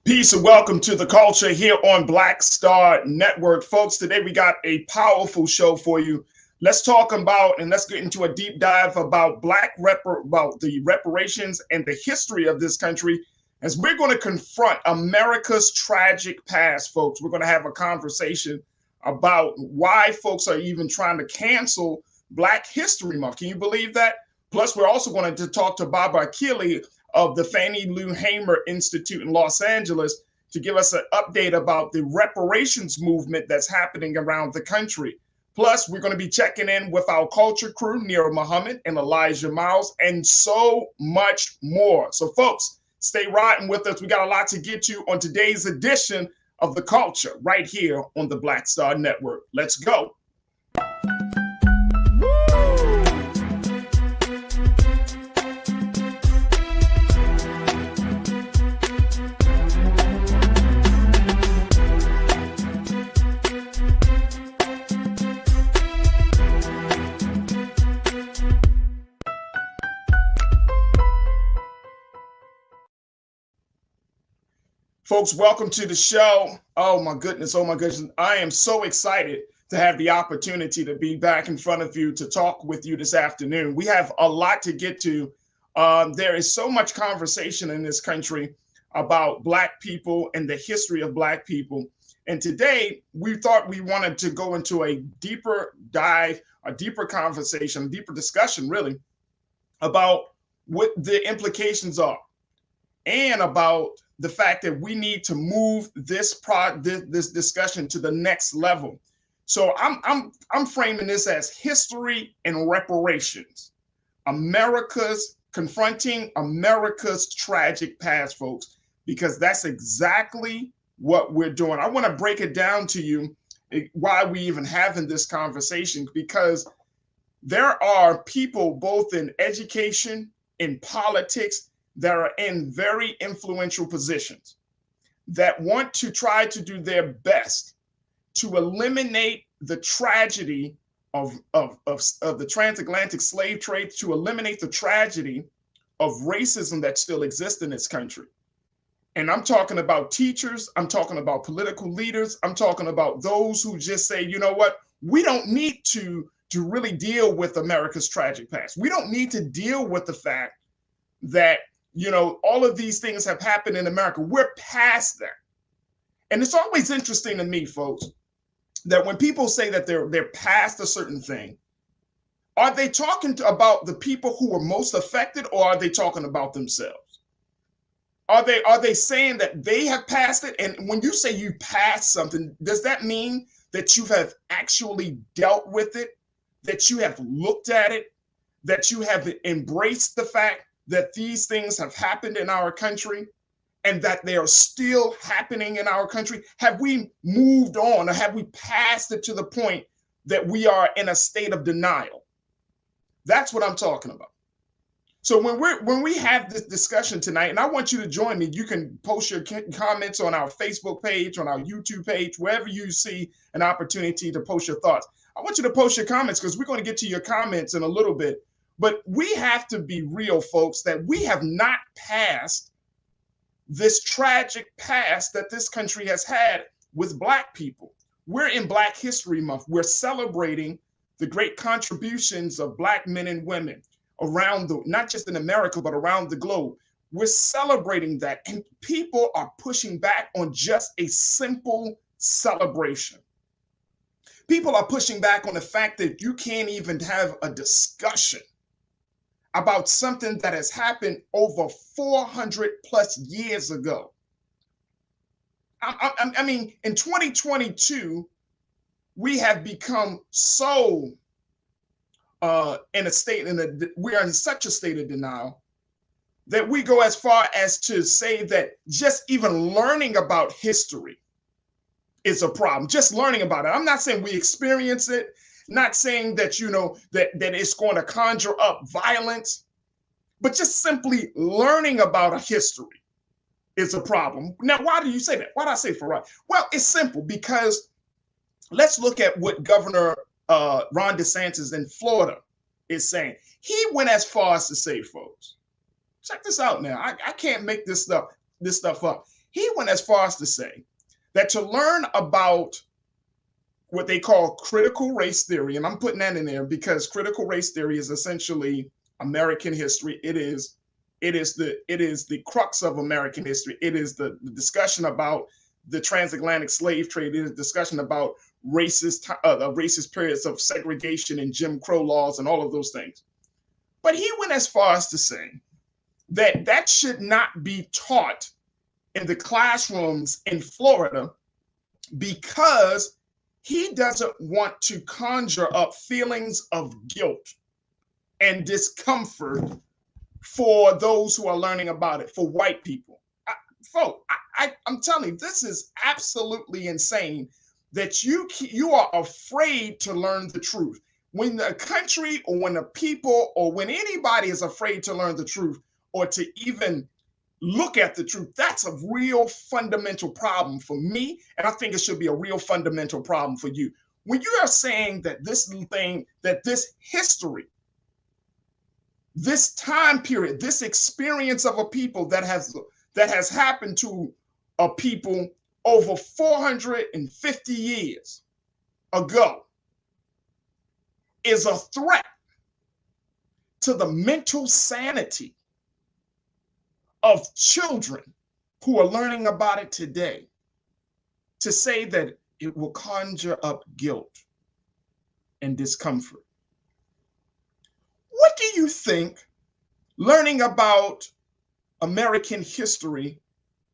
Peace and welcome to the culture here on Black Star Network. Folks, today we got a powerful show for you. Let's talk about and let's get into a deep dive about about the reparations and the history of this country as we're going to confront America's tragic past, folks. We're going to have a conversation about why folks are even trying to cancel Black History Month. Can you believe that? Plus, we're also going to talk to Barbara Keeley of the Fannie Lou Hamer Institute in Los Angeles to give us an update about the reparations movement that's happening around the country. Plus, we're going to be checking in with our culture crew, Nira Muhammad and Elijah Miles, and so much more. So, folks, stay riding with us. We got a lot to get to on today's edition of The Culture right here on the Black Star Network. Let's go. Folks, welcome to the show. Oh my goodness. I am so excited to have the opportunity to be back in front of you to talk with you this afternoon. We have a lot to get to. There is so much conversation in this country about Black people and the history of Black people. And today we thought we wanted to go into a deeper dive, a deeper conversation, a deeper discussion really about what the implications are and about the fact that we need to move this discussion to the next level. So I'm framing this as history and reparations. Confronting America's tragic past, folks, because that's exactly what we're doing. I want to break it down to you why we even having this conversation, because there are people both in education, in politics, that are in very influential positions that want to try to do their best to eliminate the tragedy of the transatlantic slave trade, to eliminate the tragedy of racism that still exists in this country. And I'm talking about teachers, I'm talking about political leaders, I'm talking about those who just say, you know what, we don't need to really deal with America's tragic past. We don't need to deal with the fact that all of these things have happened in America. We're past that. And it's always interesting to me, folks, that when people say that they're past a certain thing, are they talking about the people who were most affected, or are they talking about themselves? Are they saying that they have passed it? And when you say you passed something, does that mean that you have actually dealt with it, that you have looked at it, that you have embraced the fact that these things have happened in our country and that they are still happening in our country? Have we moved on, or have we passed it to the point that we are in a state of denial? That's what I'm talking about. So when we have this discussion tonight, and I want you to join me, you can post your comments on our Facebook page, on our YouTube page, wherever you see an opportunity to post your thoughts. I want you to post your comments because we're going to get to your comments in a little bit. But we have to be real, folks, that we have not passed this tragic past that this country has had with Black people. We're in Black History Month. We're celebrating the great contributions of Black men and women around not just in America, but around the globe. We're celebrating that. And people are pushing back on just a simple celebration. People are pushing back on the fact that you can't even have a discussion about something that has happened over 400 plus years ago. I mean, in 2022, we have become so we are in such a state of denial that we go as far as to say that just even learning about history is a problem. Just learning about it. I'm not saying we experience it. Not saying that, that it's going to conjure up violence, but just simply learning about a history is a problem. Now, why do you say that? Why do I say Farajii? Well, it's simple, because let's look at what Governor Ron DeSantis in Florida is saying. He went as far as to say, folks, check this out now. I can't make this stuff up. He went as far as to say that to learn about what they call critical race theory, and I'm putting that in there because critical race theory is essentially American history. It is the crux of American history. It is the discussion about the transatlantic slave trade. It is discussion about racist periods of segregation and Jim Crow laws and all of those things. But he went as far as to say that that should not be taught in the classrooms in Florida because he doesn't want to conjure up feelings of guilt and discomfort for those who are learning about it, for white people. I'm telling you, this is absolutely insane that you are afraid to learn the truth. When the country or when the people or when anybody is afraid to learn the truth or to even look at the truth, that's a real fundamental problem for me. And I think it should be a real fundamental problem for you. When you are saying that this thing, that this history, this time period, this experience of a people that has happened to a people over 450 years ago is a threat to the mental sanity of children who are learning about it today, to say that it will conjure up guilt and discomfort. What do you think learning about American history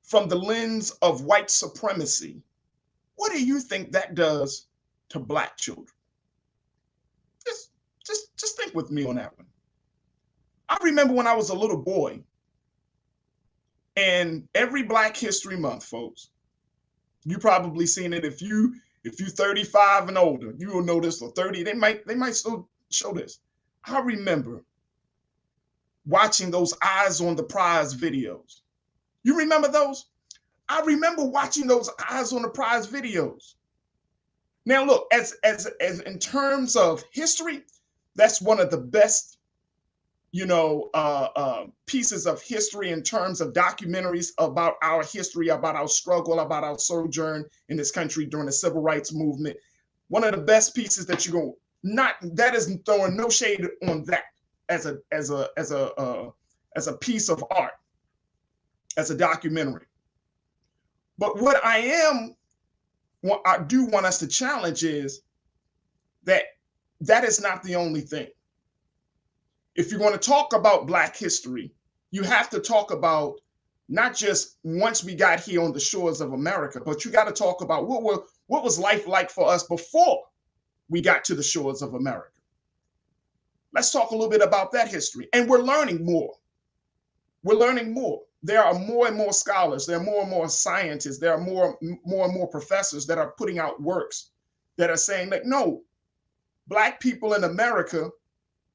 from the lens of white supremacy, what do you think that does to Black children? Just think with me on that one. I remember when I was a little boy, and every Black History Month, folks, you probably seen it. If you're 35 and older, you will know this, or 30, they might still show this. I remember watching those Eyes on the Prize videos. You remember those? I remember watching those Eyes on the Prize videos. Now, look, as in terms of history, that's one of the best, pieces of history in terms of documentaries about our history, about our struggle, about our sojourn in this country during the Civil Rights Movement. One of the best pieces that you go, that isn't throwing no shade on that as a piece of art, as a documentary. But what I do want us to challenge is that is not the only thing. If you're going to talk about Black history, you have to talk about not just once we got here on the shores of America, but you got to talk about what was life like for us before we got to the shores of America. Let's talk a little bit about that history. And we're learning more. We're learning more. There are more and more scholars. There are more and more scientists. There are more and more professors that are putting out works that are saying that, no, Black people in America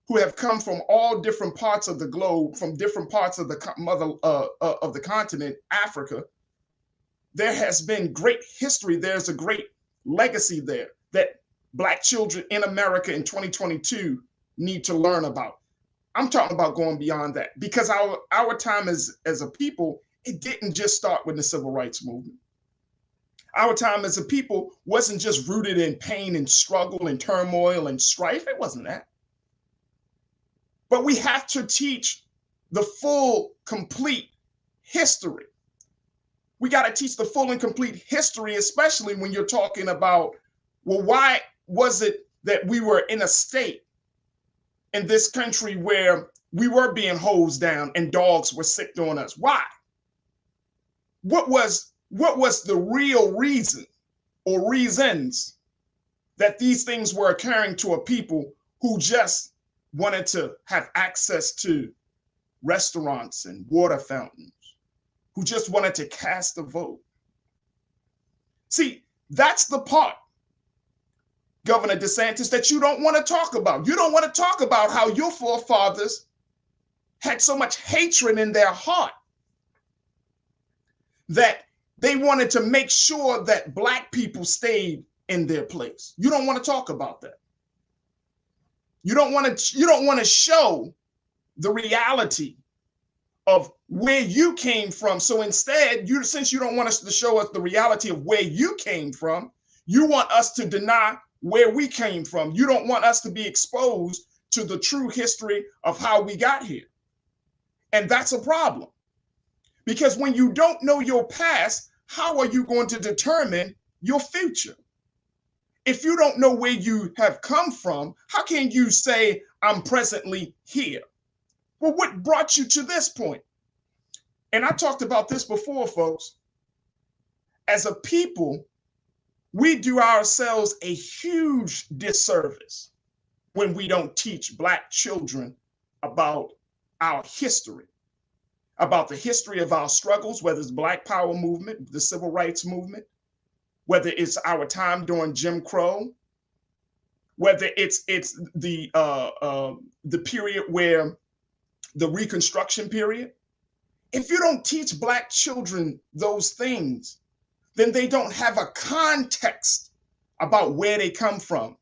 who have come from all different parts of the globe, from different parts of the continent, Africa, there has been great history. There's a great legacy there that Black children in America in 2022 need to learn about. I'm talking about going beyond that, because our time as a people, it didn't just start with the Civil Rights Movement. Our time as a people wasn't just rooted in pain and struggle and turmoil and strife. It wasn't that. But we have to teach the full, complete history. We got to teach the full and complete history, especially when you're talking about, well, why was it that we were in a state in this country where we were being hosed down and dogs were sicked on us? Why? What was the real reason or reasons that these things were occurring to a people who just wanted to have access to restaurants and water fountains, who just wanted to cast a vote? See, that's the part, Governor DeSantis, that you don't want to talk about. You don't want to talk about how your forefathers had so much hatred in their heart that they wanted to make sure that Black people stayed in their place. You don't want to talk about that. You don't want to show the reality of where you came from. So instead, since you don't want us to show us the reality of where you came from, you want us to deny where we came from. You don't want us to be exposed to the true history of how we got here. And that's a problem. Because when you don't know your past, how are you going to determine your future? If you don't know where you have come from, how can you say, I'm presently here? Well, what brought you to this point? And I talked about this before, folks. As a people, we do ourselves a huge disservice when we don't teach Black children about our history, about the history of our struggles, whether it's Black Power movement, the Civil Rights movement, whether it's our time during Jim Crow, whether it's the period where the Reconstruction period. If you don't teach Black children those things, then they don't have a context about where they come from.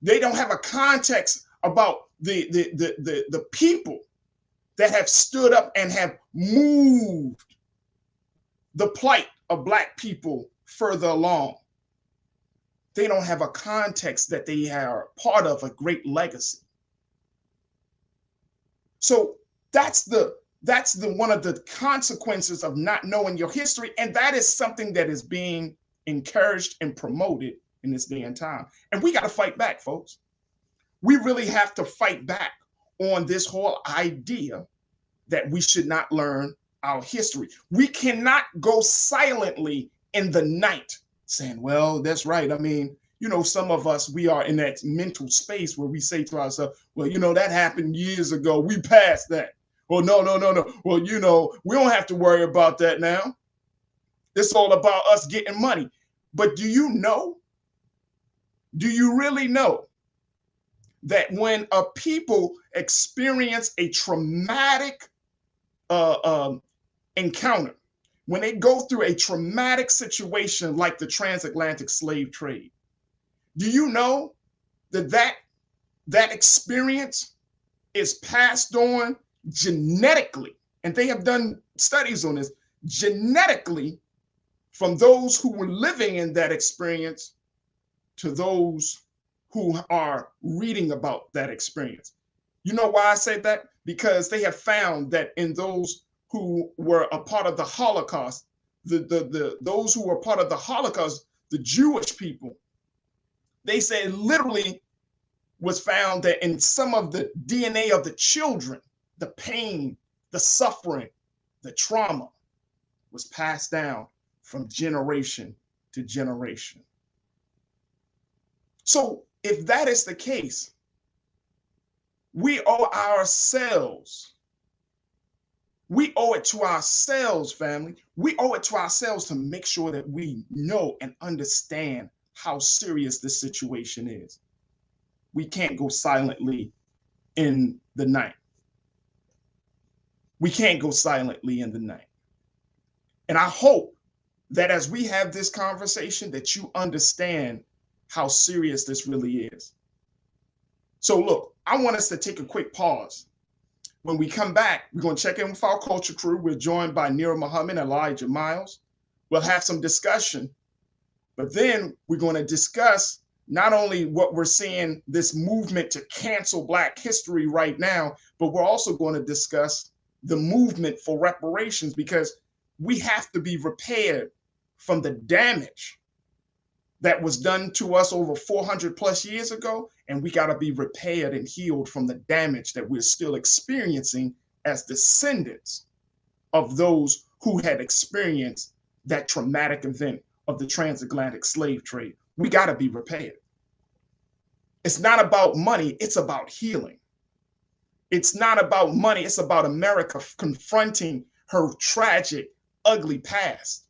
They don't have a context about the people that have stood up and have moved the plight of Black people further along. They don't have a context that they are part of a great legacy. So that's the one of the consequences of not knowing your history. And that is something that is being encouraged and promoted in this day and time. And we got to fight back, folks. We really have to fight back on this whole idea that we should not learn our history. We cannot go silently in the night saying, well, that's right. I mean, you know, some of us, we are in that mental space where we say to ourselves, well, you know, that happened years ago. We passed that. Well, no. Well, you know, we don't have to worry about that now. It's all about us getting money. But do you really know that when a people experience a traumatic encounter, when they go through a traumatic situation like the transatlantic slave trade, do you know that experience is passed on genetically? And they have done studies on this, genetically, from those who were living in that experience to those who are reading about that experience. You know why I say that? Because they have found that in those who were a part of the Holocaust, those who were part of the Holocaust, the Jewish people, they say literally was found that in some of the DNA of the children, the pain, the suffering, the trauma was passed down from generation to generation. So if that is the case, we owe it to ourselves, family. We owe it to ourselves to make sure that we know and understand how serious this situation is. We can't go silently in the night. We can't go silently in the night. And I hope that as we have this conversation, that you understand how serious this really is. So look, I want us to take a quick pause. When we come back, we're going to check in with our culture crew. We're joined by Nira Muhammad and Elijah Miles. We'll have some discussion, but then we're going to discuss not only what we're seeing, this movement to cancel Black history right now, but we're also going to discuss the movement for reparations, because we have to be repaired from the damage that was done to us over 400 plus years ago. And we got to be repaired and healed from the damage that we're still experiencing as descendants of those who had experienced that traumatic event of the transatlantic slave trade. We got to be repaired. It's not about money, it's about healing. It's not about money, it's about America confronting her tragic, ugly past.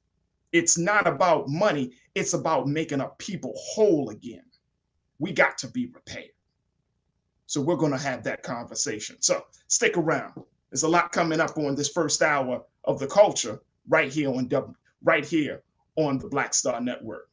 It's not about money, it's about making a people whole again. We got to be repaired. So we're going to have that conversation. So stick around. There's a lot coming up on this first hour of the culture right here on the Black Star Network.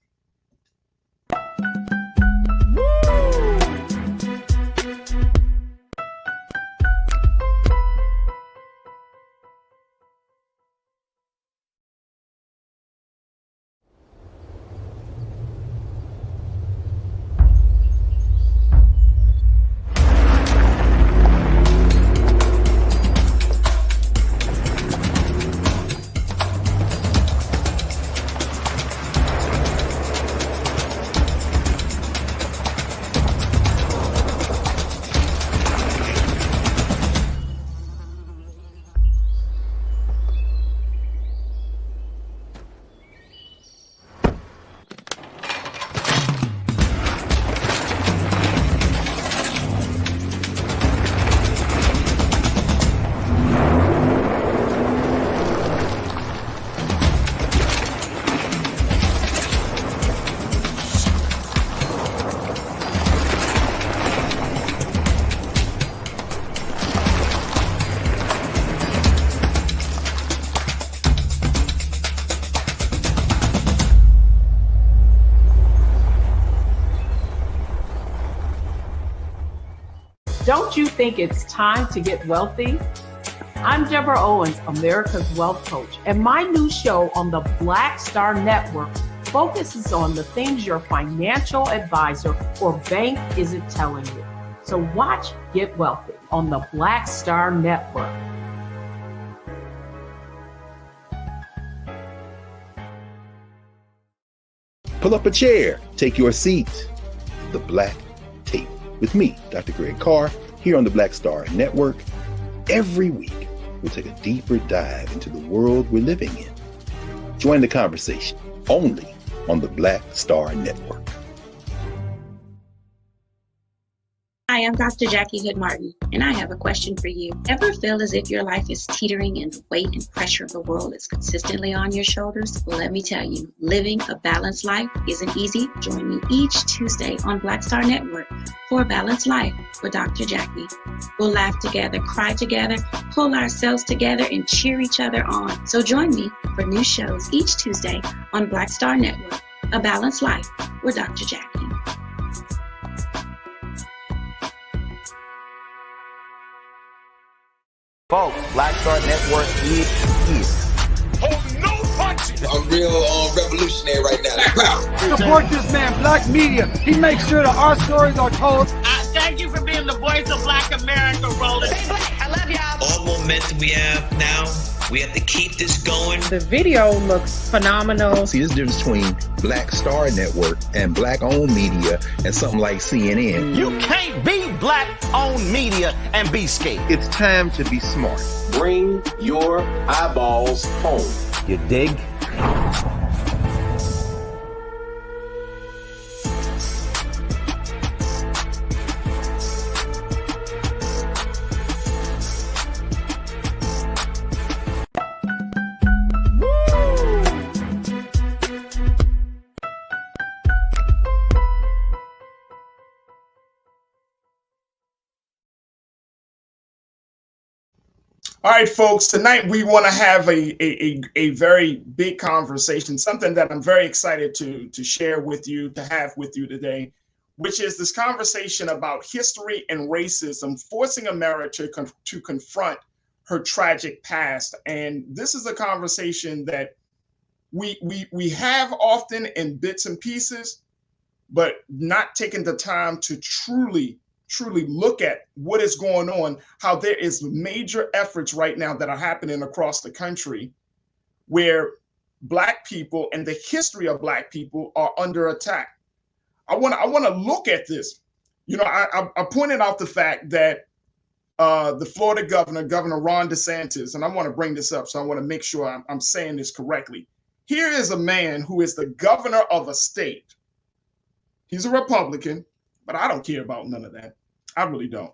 Don't you think it's time to get wealthy? I'm Deborah Owens, America's Wealth Coach, and my new show on the Black Star Network focuses on the things your financial advisor or bank isn't telling you. So watch Get Wealthy on the Black Star Network. Pull up a chair, take your seat. The Black Tape with me, Dr. Greg Carr, here on the Black Star Network. Every week, we'll take a deeper dive into the world we're living in. Join the conversation only on the Black Star Network. Hi, I'm Dr. Jackie Hood Martin, and I have a question for you. Ever feel as if your life is teetering and the weight and pressure of the world is consistently on your shoulders? Well, let me tell you, living a balanced life isn't easy. Join me each Tuesday on Black Star Network for A Balanced Life with Dr. Jackie. We'll laugh together, cry together, pull ourselves together, and cheer each other on. So join me for new shows each Tuesday on Black Star Network, A Balanced Life with Dr. Jackie. Folks, Black Star Network is here. Hold no punches. I'm real revolutionary right now. Support this man, Black Media. He makes sure that our stories are told. Thank you for being the voice of Black America, Roland. I love y'all. All momentum we have now, we have to keep this going. The video looks phenomenal. See, this difference between Black Star Network and Black-owned media and something like CNN. You can't be Black-owned media and be scared. It's time to be smart. Bring your eyeballs home. You dig? All right, folks, tonight we want to have a very big conversation, something that I'm very excited to share with you, to have with you today, which is this conversation about history and racism forcing America to confront her tragic past. And this is a conversation that we have often in bits and pieces, but not taking the time to truly look at what is going on, how there is major efforts right now that are happening across the country where Black people and the history of Black people are under attack. I want to look at this. You know, I pointed out the fact that the Florida Governor Ron DeSantis, and I want to bring this up, so I want to make sure I'm saying this correctly. Here is a man who is the governor of a state. He's a Republican, but I don't care about none of that. I really don't.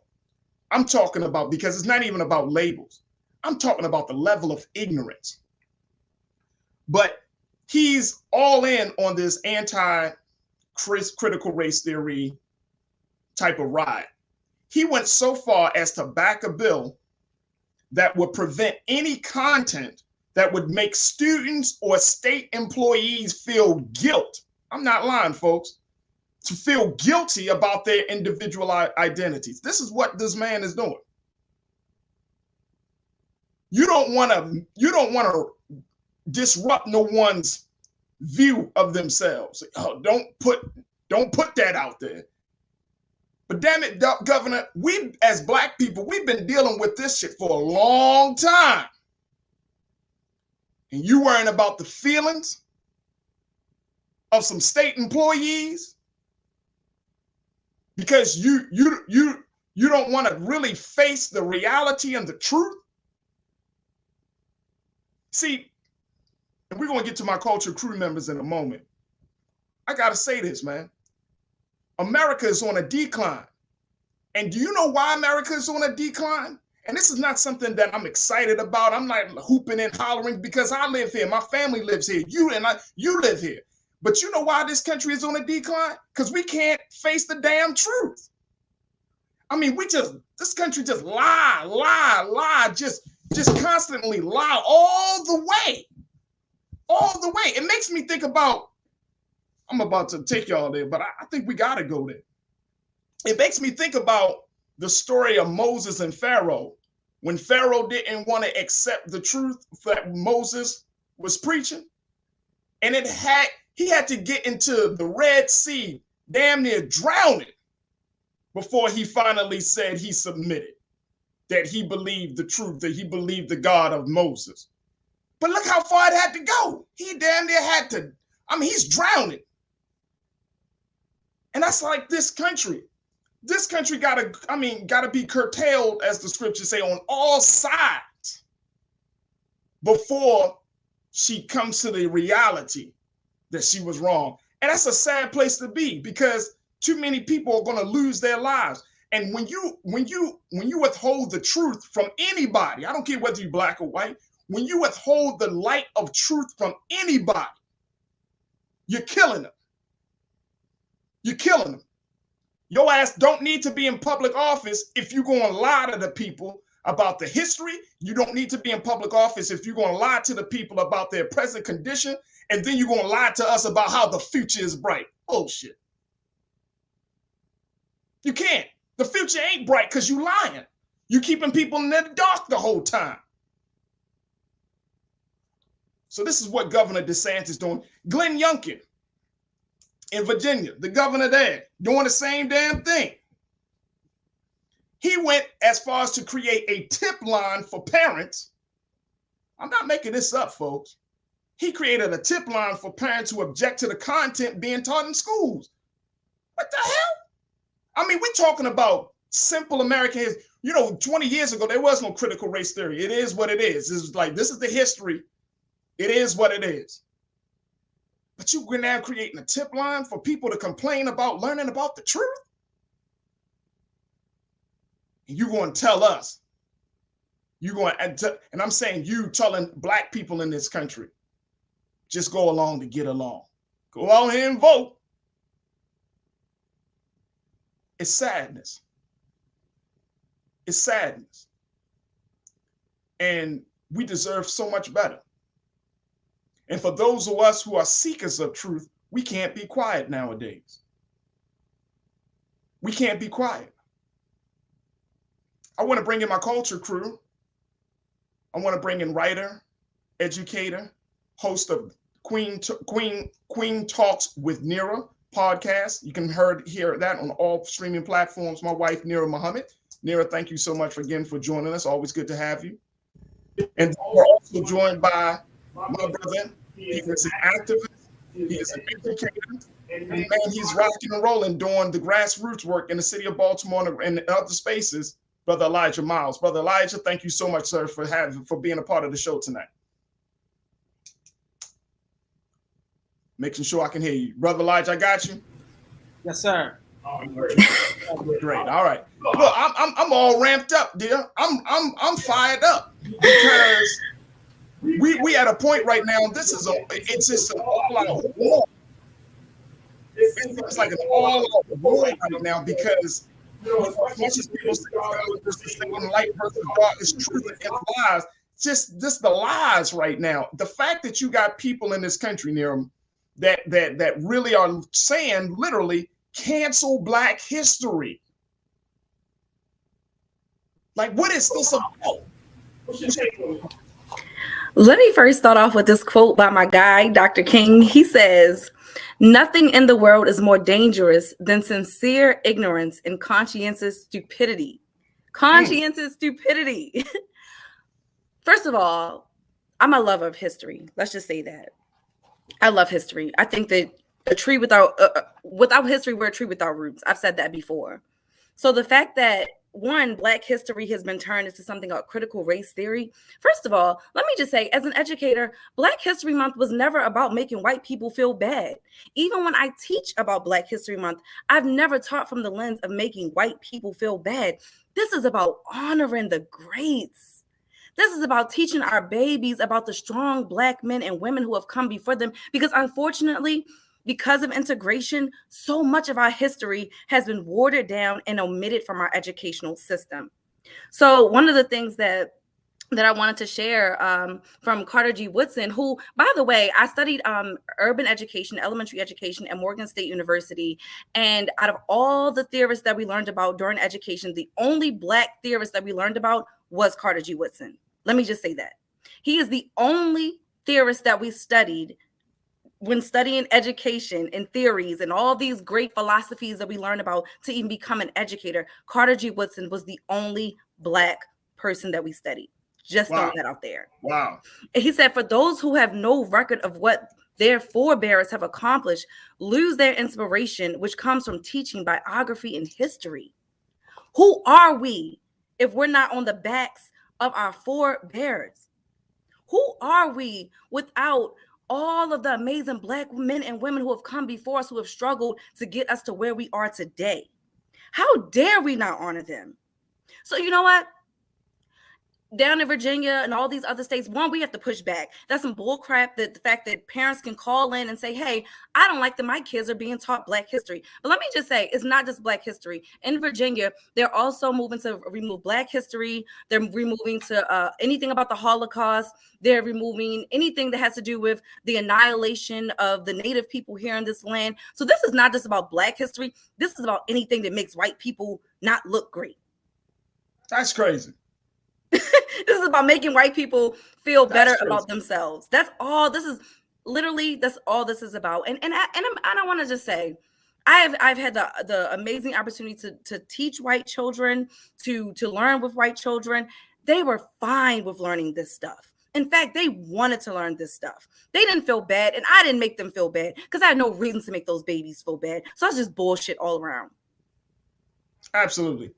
I'm talking about, because it's not even about labels. I'm talking about the level of ignorance. But he's all in on this anti-critical race theory type of ride. He went so far as to back a bill that would prevent any content that would make students or state employees feel guilt. I'm not lying, folks. To feel guilty about their individual identities. This is what this man is doing. You don't want to disrupt no one's view of themselves. Oh, don't put that out there. But damn it, Governor, we as Black people, we've been dealing with this shit for a long time. And you worrying about the feelings of some state employees? Because you don't want to really face the reality and the truth. See, and we're going to get to my culture crew members in a moment. I got to say this, man. America is on a decline. And do you know why America is on a decline? And this is not something that I'm excited about. I'm not hooping and hollering because I live here. My family lives here. You live here. But you know why this country is on a decline? Because we can't face the damn truth. I mean, this country just lie, just constantly lie all the way. It makes me think about, I'm about to take y'all there, but I think we got to go there. It makes me think about the story of Moses and Pharaoh, when Pharaoh didn't want to accept the truth that Moses was preaching, and he had to get into the Red Sea, damn near drowning, before he finally said he submitted, that he believed the truth, that he believed the God of Moses. But look how far it had to go. He damn near had to, he's drowning. And that's like this country. This country gotta be curtailed, as the scriptures say, on all sides before she comes to the reality that she was wrong. And that's a sad place to be, because too many people are going to lose their lives. And when you withhold the truth from anybody, I don't care whether you're black or white, when you withhold the light of truth from anybody, you're killing them. You're killing them. Your ass don't need to be in public office if you're going to lie to the people about the history. You don't need to be in public office if you're going to lie to the people about their present condition. And then you're going to lie to us about how the future is bright. Bullshit. You can't. The future ain't bright because you lying. You keeping people in the dark the whole time. So this is what Governor DeSantis is doing. Glenn Youngkin in Virginia, the governor there, doing the same damn thing. He went as far as to create a tip line for parents. I'm not making this up, folks. He created a tip line for parents who object to the content being taught in schools. What the hell? We're talking about simple American history. 20 years ago, there was no critical race theory. It is what it is. It's like, this is the history. It is what it is. But you're now creating a tip line for people to complain about learning about the truth? And you're going to tell us. And I'm saying you telling black people in this country, just go along to get along. Go out here and vote. It's sadness. It's sadness. And we deserve so much better. And for those of us who are seekers of truth, we can't be quiet nowadays. We can't be quiet. I want to bring in my culture crew. I want to bring in writer, educator, host of Queen Talks with Nira podcast. You can hear that on all streaming platforms. My wife, Nira Muhammad. Nira, thank you so much again for joining us. Always good to have you. And we're also joined by my brother. He is an activist. He is an educator. And man, he's rocking and rolling, doing the grassroots work in the city of Baltimore and other spaces. Brother Elijah Miles. Brother Elijah, thank you so much, sir, for being a part of the show tonight. Making sure I can hear you. Brother Elijah, I got you. Yes, sir. Oh, great. Great. All right. Look, I'm all ramped up, dear. I'm fired up because we at a point right now. It's just an all-out war. It's like an all-out war right now because as much as people say light versus dark is truth and lies, just the lies right now. The fact that you got people in this country, Niram, that really are saying literally cancel Black history. Like, what is this about? Let me first start off with this quote by my guy, Dr. King. He says, "Nothing in the world is more dangerous than sincere ignorance and conscientious stupidity." Conscientious stupidity. First of all, I'm a lover of history. Let's just say that. I love history. I think that a tree without history, we're a tree without roots. I've said that before. So the fact that Black history has been turned into something called critical race theory. First of all, let me just say, as an educator, Black History Month was never about making white people feel bad. Even when I teach about Black History Month, I've never taught from the lens of making white people feel bad. This is about honoring the greats. This is about teaching our babies about the strong Black men and women who have come before them, because unfortunately, because of integration, so much of our history has been watered down and omitted from our educational system. So one of the things that that I wanted to share from Farajii Woodson, who, by the way, I studied urban education, elementary education at Morgan State University. And out of all the theorists that we learned about during education, the only Black theorist that we learned about was Farajii Woodson. Let me just say that. He is the only theorist that we studied when studying education and theories and all these great philosophies that we learn about to even become an educator. Farajii Woodson was the only Black person that we studied. Just throwing that out there. Wow. And he said, for those who have no record of what their forebears have accomplished, lose their inspiration, which comes from teaching biography and history. Who are we if we're not on the backs of our forebears? Who are we without all of the amazing Black men and women who have come before us, who have struggled to get us to where we are today? How dare we not honor them? So you know what? Down in Virginia and all these other states, one, we have to push back. That's some bull crap, that the fact that parents can call in and say, hey, I don't like that my kids are being taught Black history. But let me just say, it's not just Black history. In Virginia, they're also moving to remove Black history. They're removing to anything about the Holocaust. They're removing anything that has to do with the annihilation of the Native people here in this land. So this is not just about Black history. This is about anything that makes white people not look great. That's crazy. This is about making white people feel better about themselves. That's all this is. Literally, that's all this is about. And I want to just say, I've had the amazing opportunity to teach white children, to learn with white children. They were fine with learning this stuff. In fact, they wanted to learn this stuff. They didn't feel bad, and I didn't make them feel bad because I had no reason to make those babies feel bad. So that's just bullshit all around. Absolutely.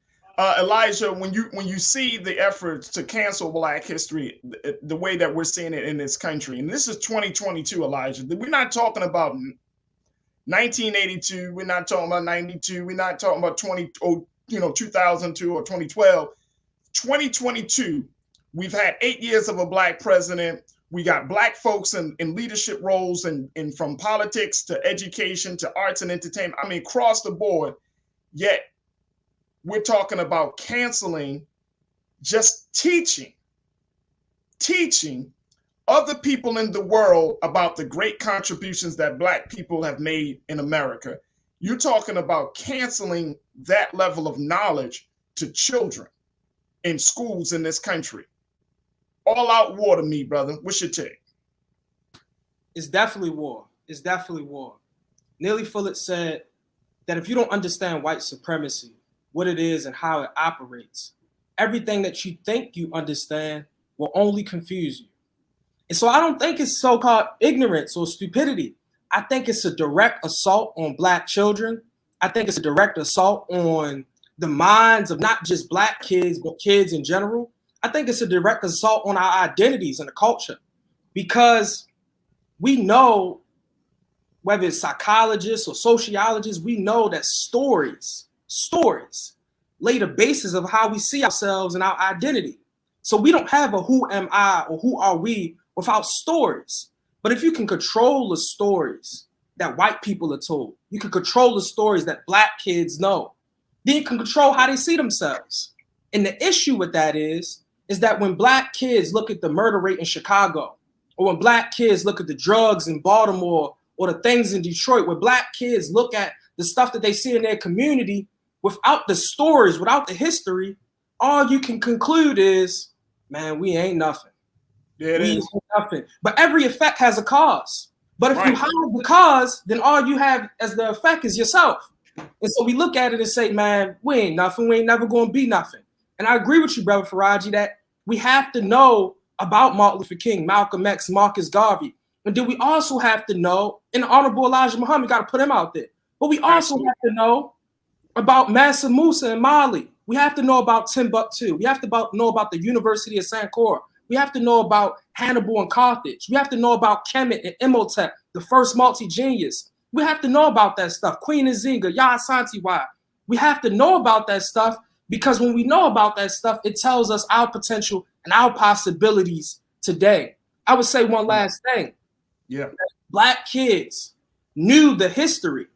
Elijah, when you see the efforts to cancel Black history, the way that we're seeing it in this country, and this is 2022, Elijah, we're not talking about 1982, we're not talking about 92, we're not talking about 2002 or 2012. 2022, we've had 8 years of a Black president. We got Black folks in leadership roles and from politics to education to arts and entertainment. I mean, across the board. Yet we're talking about canceling just teaching other people in the world about the great contributions that Black people have made in America. You're talking about canceling that level of knowledge to children in schools in this country. All out war to me, brother. What's your take? It's definitely war. It's definitely war. Neely Fullett said that if you don't understand white supremacy, what it is and how it operates, everything that you think you understand will only confuse you. And so I don't think it's so-called ignorance or stupidity. I think it's a direct assault on Black children. I think it's a direct assault on the minds of not just Black kids, but kids in general. I think it's a direct assault on our identities and the culture, because we know, whether it's psychologists or sociologists, we know that stories lay the basis of how we see ourselves and our identity. So we don't have a who am I or who are we without stories. But if you can control the stories that white people are told, you can control the stories that Black kids know, then you can control how they see themselves. And the issue with that is that when Black kids look at the murder rate in Chicago, or when Black kids look at the drugs in Baltimore or the things in Detroit, where Black kids look at the stuff that they see in their community, without the stories, without the history, all you can conclude is, man, we ain't nothing. Yeah, we ain't nothing. But every effect has a cause. But if you hide the cause, then all you have as the effect is yourself. And so we look at it and say, man, we ain't nothing. We ain't never going to be nothing. And I agree with you, brother Farajii, that we have to know about Martin Luther King, Malcolm X, Marcus Garvey. And then we also have to know, and the Honorable Elijah Muhammad, got to put him out there. But we also have to know about Mansa Musa in Mali. We have to know about Timbuktu. We have to know about the University of Sankora. We have to know about Hannibal and Carthage. We have to know about Kemet and Imhotep, the first multi-genius. We have to know about that stuff. Queen Nzinga, Yaa Asantewaa. We have to know about that stuff, because when we know about that stuff, it tells us our potential and our possibilities today. I would say one last thing. Yeah. Black kids knew the history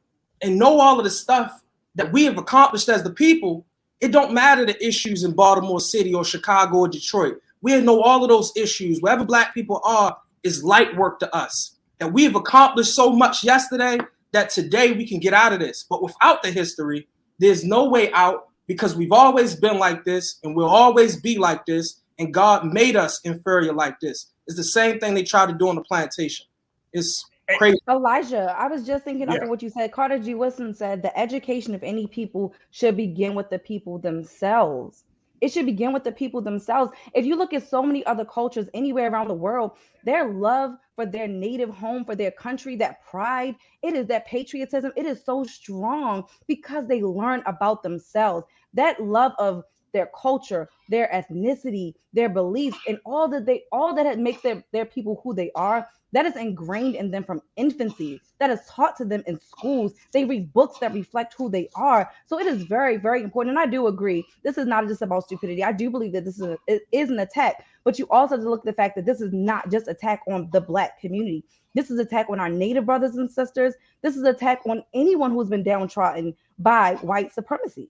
and know all of the stuff that we have accomplished as the people. It don't matter the issues in Baltimore City or Chicago or Detroit. We know all of those issues. Wherever Black people are is light work to us. And we have accomplished so much yesterday that today we can get out of this. But without the history, there's no way out, because we've always been like this and we'll always be like this. And God made us inferior like this. It's the same thing they tried to do on the plantation. It's crazy. Elijah, I was just thinking of what you said. Carter G. Woodson said the education of any people should begin with the people themselves. It should begin with the people themselves. If you look at so many other cultures anywhere around the world, their love for their native home, for their country, that pride, it is that patriotism, it is so strong because they learn about themselves. That love of their culture, their ethnicity, their beliefs, and all that makes their people who they are, that is ingrained in them from infancy. That is taught to them in schools. They read books that reflect who they are. So it is very, very important. And I do agree, this is not just about stupidity. I do believe that it is an attack, but you also have to look at the fact that this is not just attack on the Black community. This is attack on our Native brothers and sisters. This is attack on anyone who's been downtrodden by white supremacy.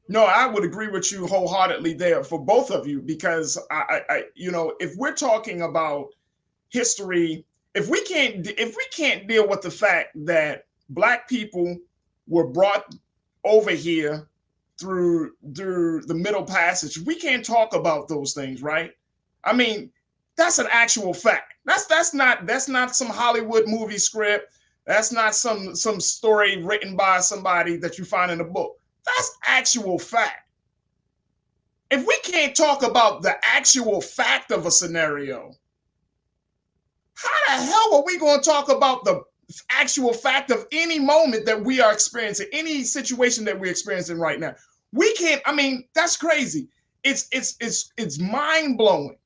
No, I would agree with you wholeheartedly there for both of you, because I if we're talking about history, if we can't deal with the fact that Black people were brought over here through the Middle Passage, we can't talk about those things, right? I mean, that's an actual fact. That's not some Hollywood movie script. That's not some story written by somebody that you find in a book. That's actual fact. If we can't talk about the actual fact of a scenario, how the hell are we going to talk about the actual fact of any moment that we are experiencing, any situation that we're experiencing right now? We can't. I mean, that's crazy. It's mind blowing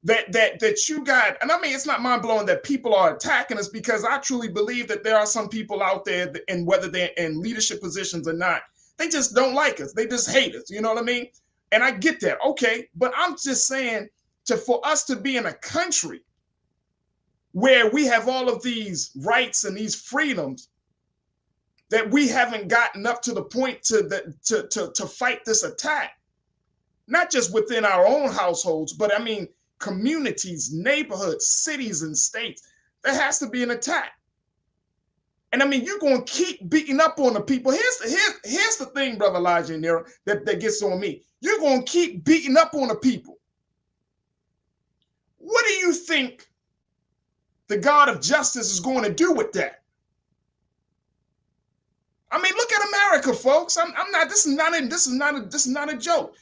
that you got. And I mean, it's not mind blowing that people are attacking us, because I truly believe that there are some people out there, and whether they're in leadership positions or not, they just don't like us. They just hate us. You know what I mean? And I get that. Okay, but I'm just saying, for us to be in a country where we have all of these rights and these freedoms, that we haven't gotten up to the point to fight this attack, not just within our own households, but I mean communities, neighborhoods, cities, and states. There has to be an attack. And I mean, you're going to keep beating up on the people. Here's the thing, Brother Elijah and Nero, that gets on me. You're going to keep beating up on the people. What do you think the God of justice is going to do with that? I mean, look at America, folks. This is not a joke.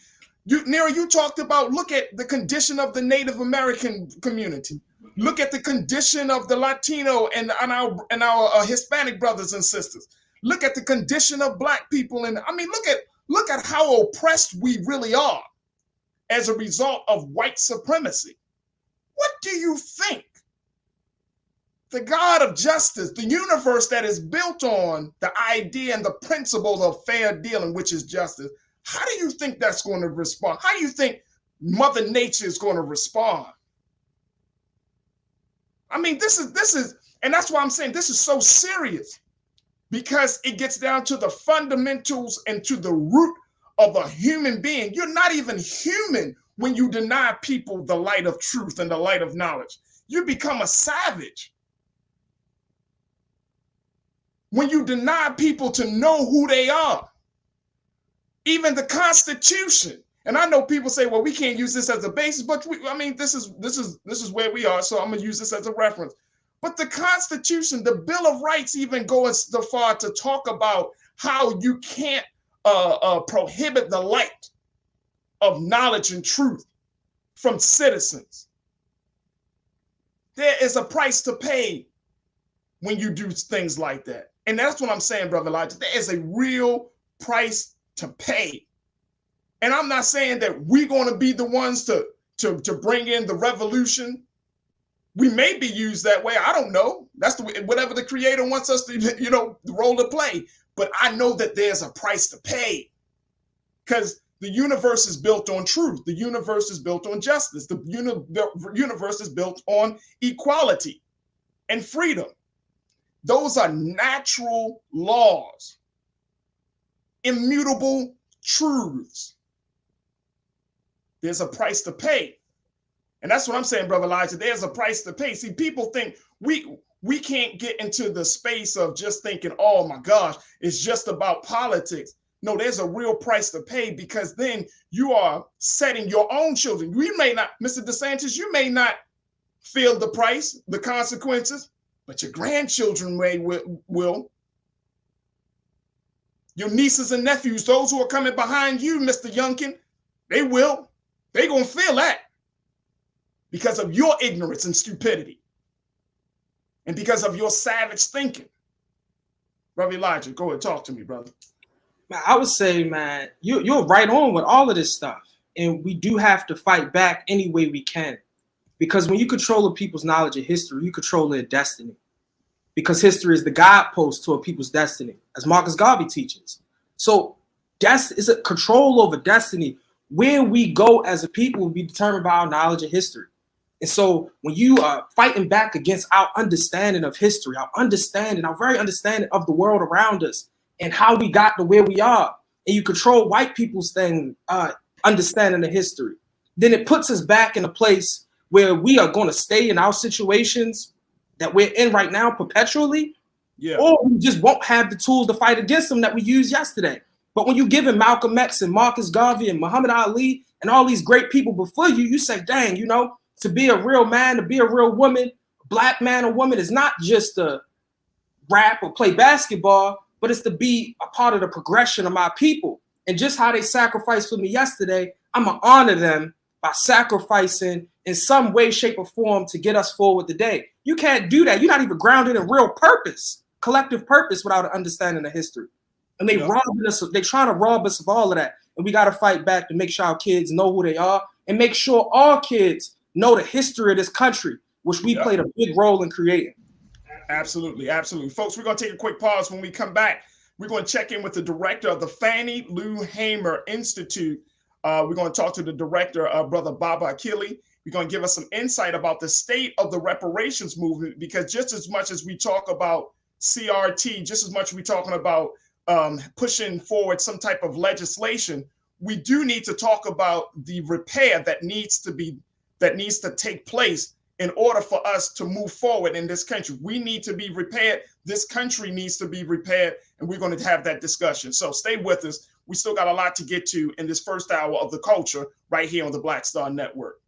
Nero, you talked about, look at the condition of the Native American community. Look at the condition of the Latino and our Hispanic brothers and sisters. Look at the condition of Black people. And I mean, look at how oppressed we really are as a result of white supremacy. What do you think? The God of justice, the universe that is built on the idea and the principle of fair dealing, which is justice, how do you think that's going to respond? How do you think Mother Nature is going to respond? I mean, this is, and that's why I'm saying this is so serious, because it gets down to the fundamentals and to the root of a human being. You're not even human when you deny people the light of truth and the light of knowledge. You become a savage. When you deny people to know who they are, even the Constitution. And I know people say, well, we can't use this as a basis, but this is where we are, so I'm gonna use this as a reference. But the Constitution, the Bill of Rights, even goes so far to talk about how you can't prohibit the light of knowledge and truth from citizens. There is a price to pay when you do things like that. And that's what I'm saying, Brother Elijah. There is a real price to pay. And I'm not saying that we're going to be the ones to bring in the revolution. We may be used that way. I don't know. That's whatever the Creator wants us to, the role to play. But I know that there's a price to pay, because the universe is built on truth. The universe is built on justice. The universe is built on equality and freedom. Those are natural laws, immutable truths. there's a price to pay. And that's what I'm saying, Brother Elijah. There's a price to pay. See, people think we can't get into the space of just thinking, oh my gosh, it's just about politics. No, there's a real price to pay, because then you are setting your own children. We may not, Mr. DeSantis, you may not feel the price, the consequences, but your grandchildren will. Your nieces and nephews, those who are coming behind you, Mr. Youngkin, they will. They're going to feel that because of your ignorance and stupidity and because of your savage thinking. Brother Elijah, go ahead, talk to me, brother. I would say, man, you're right on with all of this stuff. And we do have to fight back any way we can. Because when you control a people's knowledge of history, you control their destiny. Because history is the guidepost to a people's destiny, as Marcus Garvey teaches. So it's a control over destiny. Where we go as a people will be determined by our knowledge of history. And so when you are fighting back against our understanding of history, our very understanding of the world around us and how we got to where we are, and you control white people's understanding of history, then it puts us back in a place where we are going to stay in our situations that we're in right now perpetually, or we just won't have the tools to fight against them that we used yesterday. But when you give him Malcolm X and Marcus Garvey and Muhammad Ali and all these great people before you, you say, dang, to be a real man, to be a real woman, black man or woman is not just to rap or play basketball, but it's to be a part of the progression of my people. And just how they sacrificed for me yesterday, I'm going to honor them by sacrificing in some way, shape, or form to get us forward today. You can't do that. You're not even grounded in real purpose, collective purpose, without an understanding of history. And they're trying to rob us of all of that. And we got to fight back to make sure our kids know who they are and make sure all kids know the history of this country, which we played a big role in creating. Absolutely, absolutely. Folks, we're going to take a quick pause. When we come back, we're going to check in with the director of the Fannie Lou Hamer Institute. We're going to talk to the director, Brother Baba Akili. We're going to give us some insight about the state of the reparations movement, because just as much as we talk about CRT, just as much as we're talking about pushing forward some type of legislation, we do need to talk about the repair that needs to take place in order for us to move forward in this country. We need to be repaired. This country needs to be repaired, and we're going to have that discussion. So stay with us. We still got a lot to get to in this first hour of The Culture right here on the Black Star Network.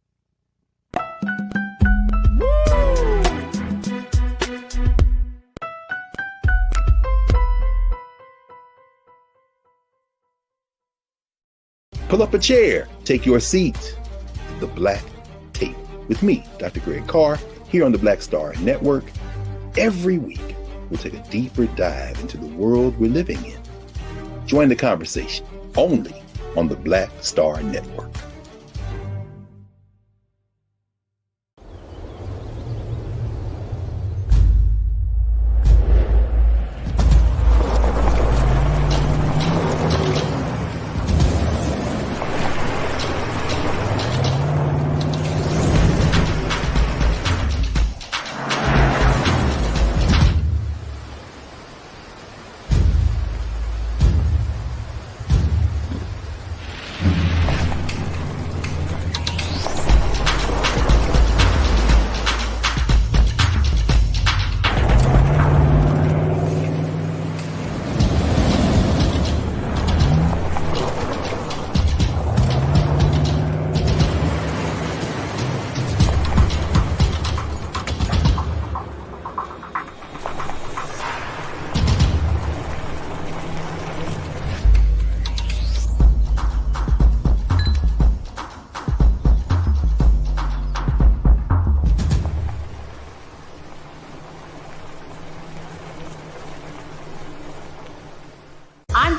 Pull up a chair, take your seat. The Black Tape with me, Dr. Greg Carr, here on the Black Star Network. Every week, we'll take a deeper dive into the world we're living in. Join the conversation only on the Black Star Network.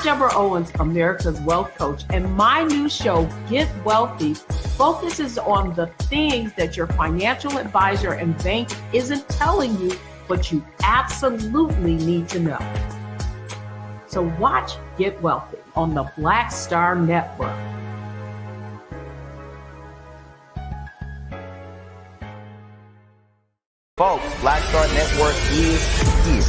Deborah Owens, America's Wealth Coach, and my new show, Get Wealthy, focuses on the things that your financial advisor and bank isn't telling you, but you absolutely need to know. So watch Get Wealthy on the Black Star Network. Folks, Black Star Network is here.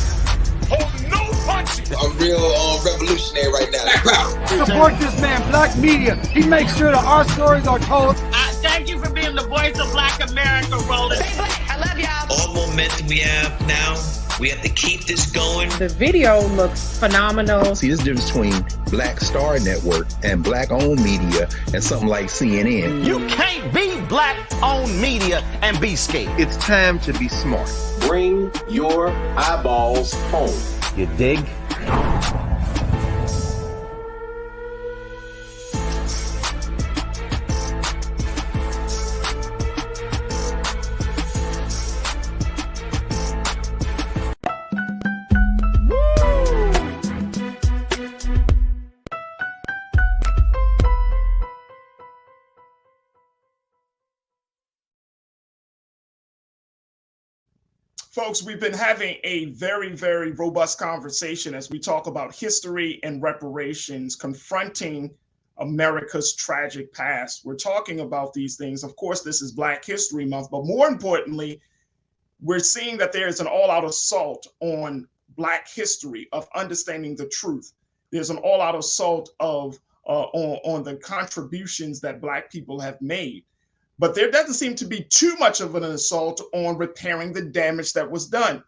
Hold no punches. I'm real revolutionary right now. Black power. Support this man, Black media. He makes sure that our stories are told. Thank you for being the voice of Black America, Roland. Stay black. I love y'all. All momentum we have now, we have to keep this going. The video looks phenomenal. See, there's a difference between Black Star Network and Black-owned media and something like CNN. You can't be Black-owned media and be scared. It's time to be smart. Bring your eyeballs home. You dig? Folks, we've been having a very, very robust conversation as we talk about history and reparations, confronting America's tragic past. We're talking about these things. Of course, this is Black History Month, but more importantly, we're seeing that there is an all-out assault on Black history, of understanding the truth. There's an all-out assault of on the contributions that Black people have made. But there doesn't seem to be too much of an assault on repairing the damage that was done.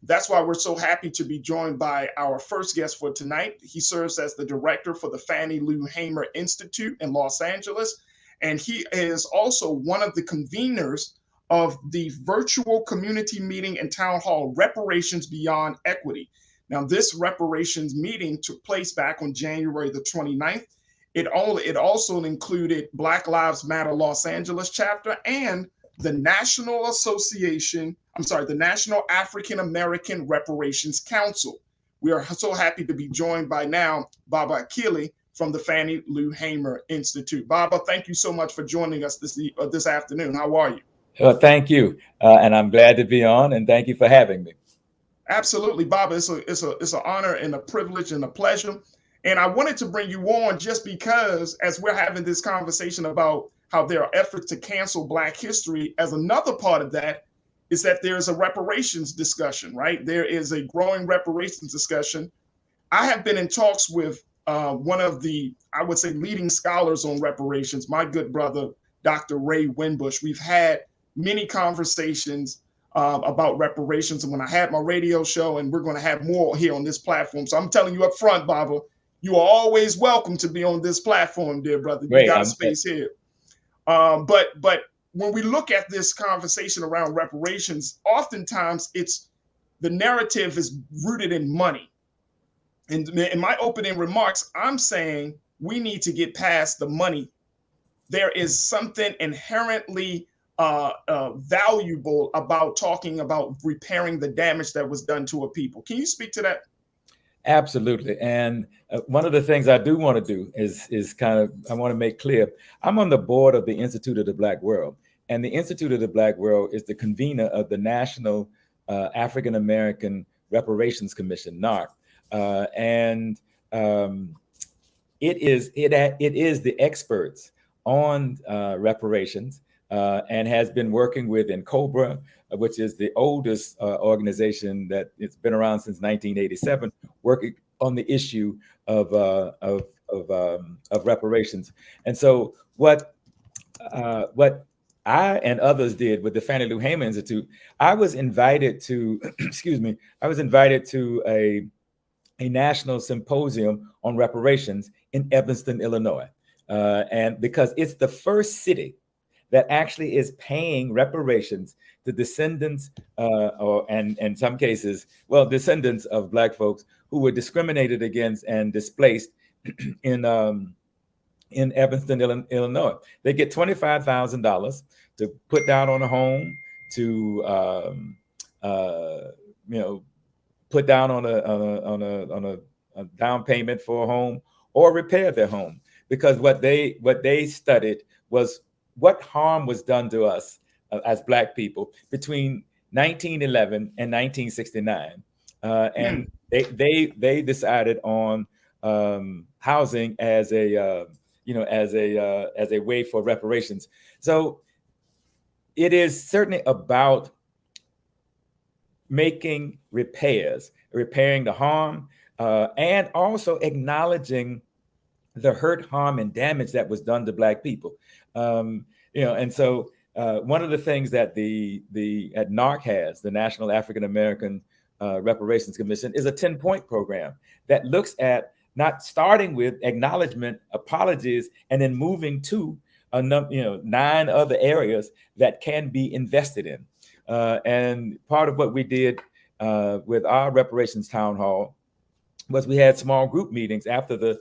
That's why we're so happy to be joined by our first guest for tonight. He serves as the director for the Thandie Lou Hamer Institute in Los Angeles, and he is also one of the conveners of the virtual community meeting and town hall Reparations Beyond Equity. Now, this reparations meeting took place back on January the 29th. It also included Black Lives Matter Los Angeles chapter and the National African American Reparations Council. We are so happy to be joined by now Baba Akili from the Thandie Lou Hamer Institute. Baba, thank you so much for joining us this afternoon. How are you? Thank you, and I'm glad to be on, and thank you for having me. Absolutely, Baba. It's an honor and a privilege and a pleasure. And I wanted to bring you on just because, as we're having this conversation about how there are efforts to cancel Black history, as another part of that is that there's a reparations discussion, right? There is a growing reparations discussion. I have been in talks with one of the, I would say, leading scholars on reparations, my good brother, Dr. Ray Winbush. We've had many conversations about reparations, and when I had my radio show, and we're going to have more here on this platform. So I'm telling you up front, Baba, you are always welcome to be on this platform, dear brother. You got a space here. But when we look at this conversation around reparations, oftentimes the narrative is rooted in money. And in my opening remarks, I'm saying we need to get past the money. There is something inherently valuable about talking about repairing the damage that was done to a people. Can you speak to that? Absolutely. And one of the things I do want to do is I want to make clear, I'm on the board of the Institute of the Black World. And the Institute of the Black World is the convener of the National African American Reparations Commission, NARC. It is the experts on reparations and has been working with NCOBRA, which is the oldest organization that it's been around since 1987, working on the issue of reparations. And so what I and others did with the Thandie Lou Hamer Institute, I was invited to, I was invited to a national symposium on reparations in Evanston, Illinois. And because it's the first city that actually is paying reparations to descendants, and in some cases, descendants of Black folks who were discriminated against and displaced in Evanston, Illinois. They get $25,000 to put down on a home, to put down on a down payment for a home, or repair their home, because what they studied was what harm was done to us as Black people between 1911 and 1969, and they decided on housing as a way for reparations. So it is certainly about making repairs, repairing the harm, and also acknowledging the hurt, harm, and damage that was done to Black people. And so one of the things that the at NARC has, the National African American Reparations Commission, is a 10-point program that looks at not starting with acknowledgement, apologies, and then moving to 9 other areas that can be invested in. And part of what we did with our reparations town hall was we had small group meetings after the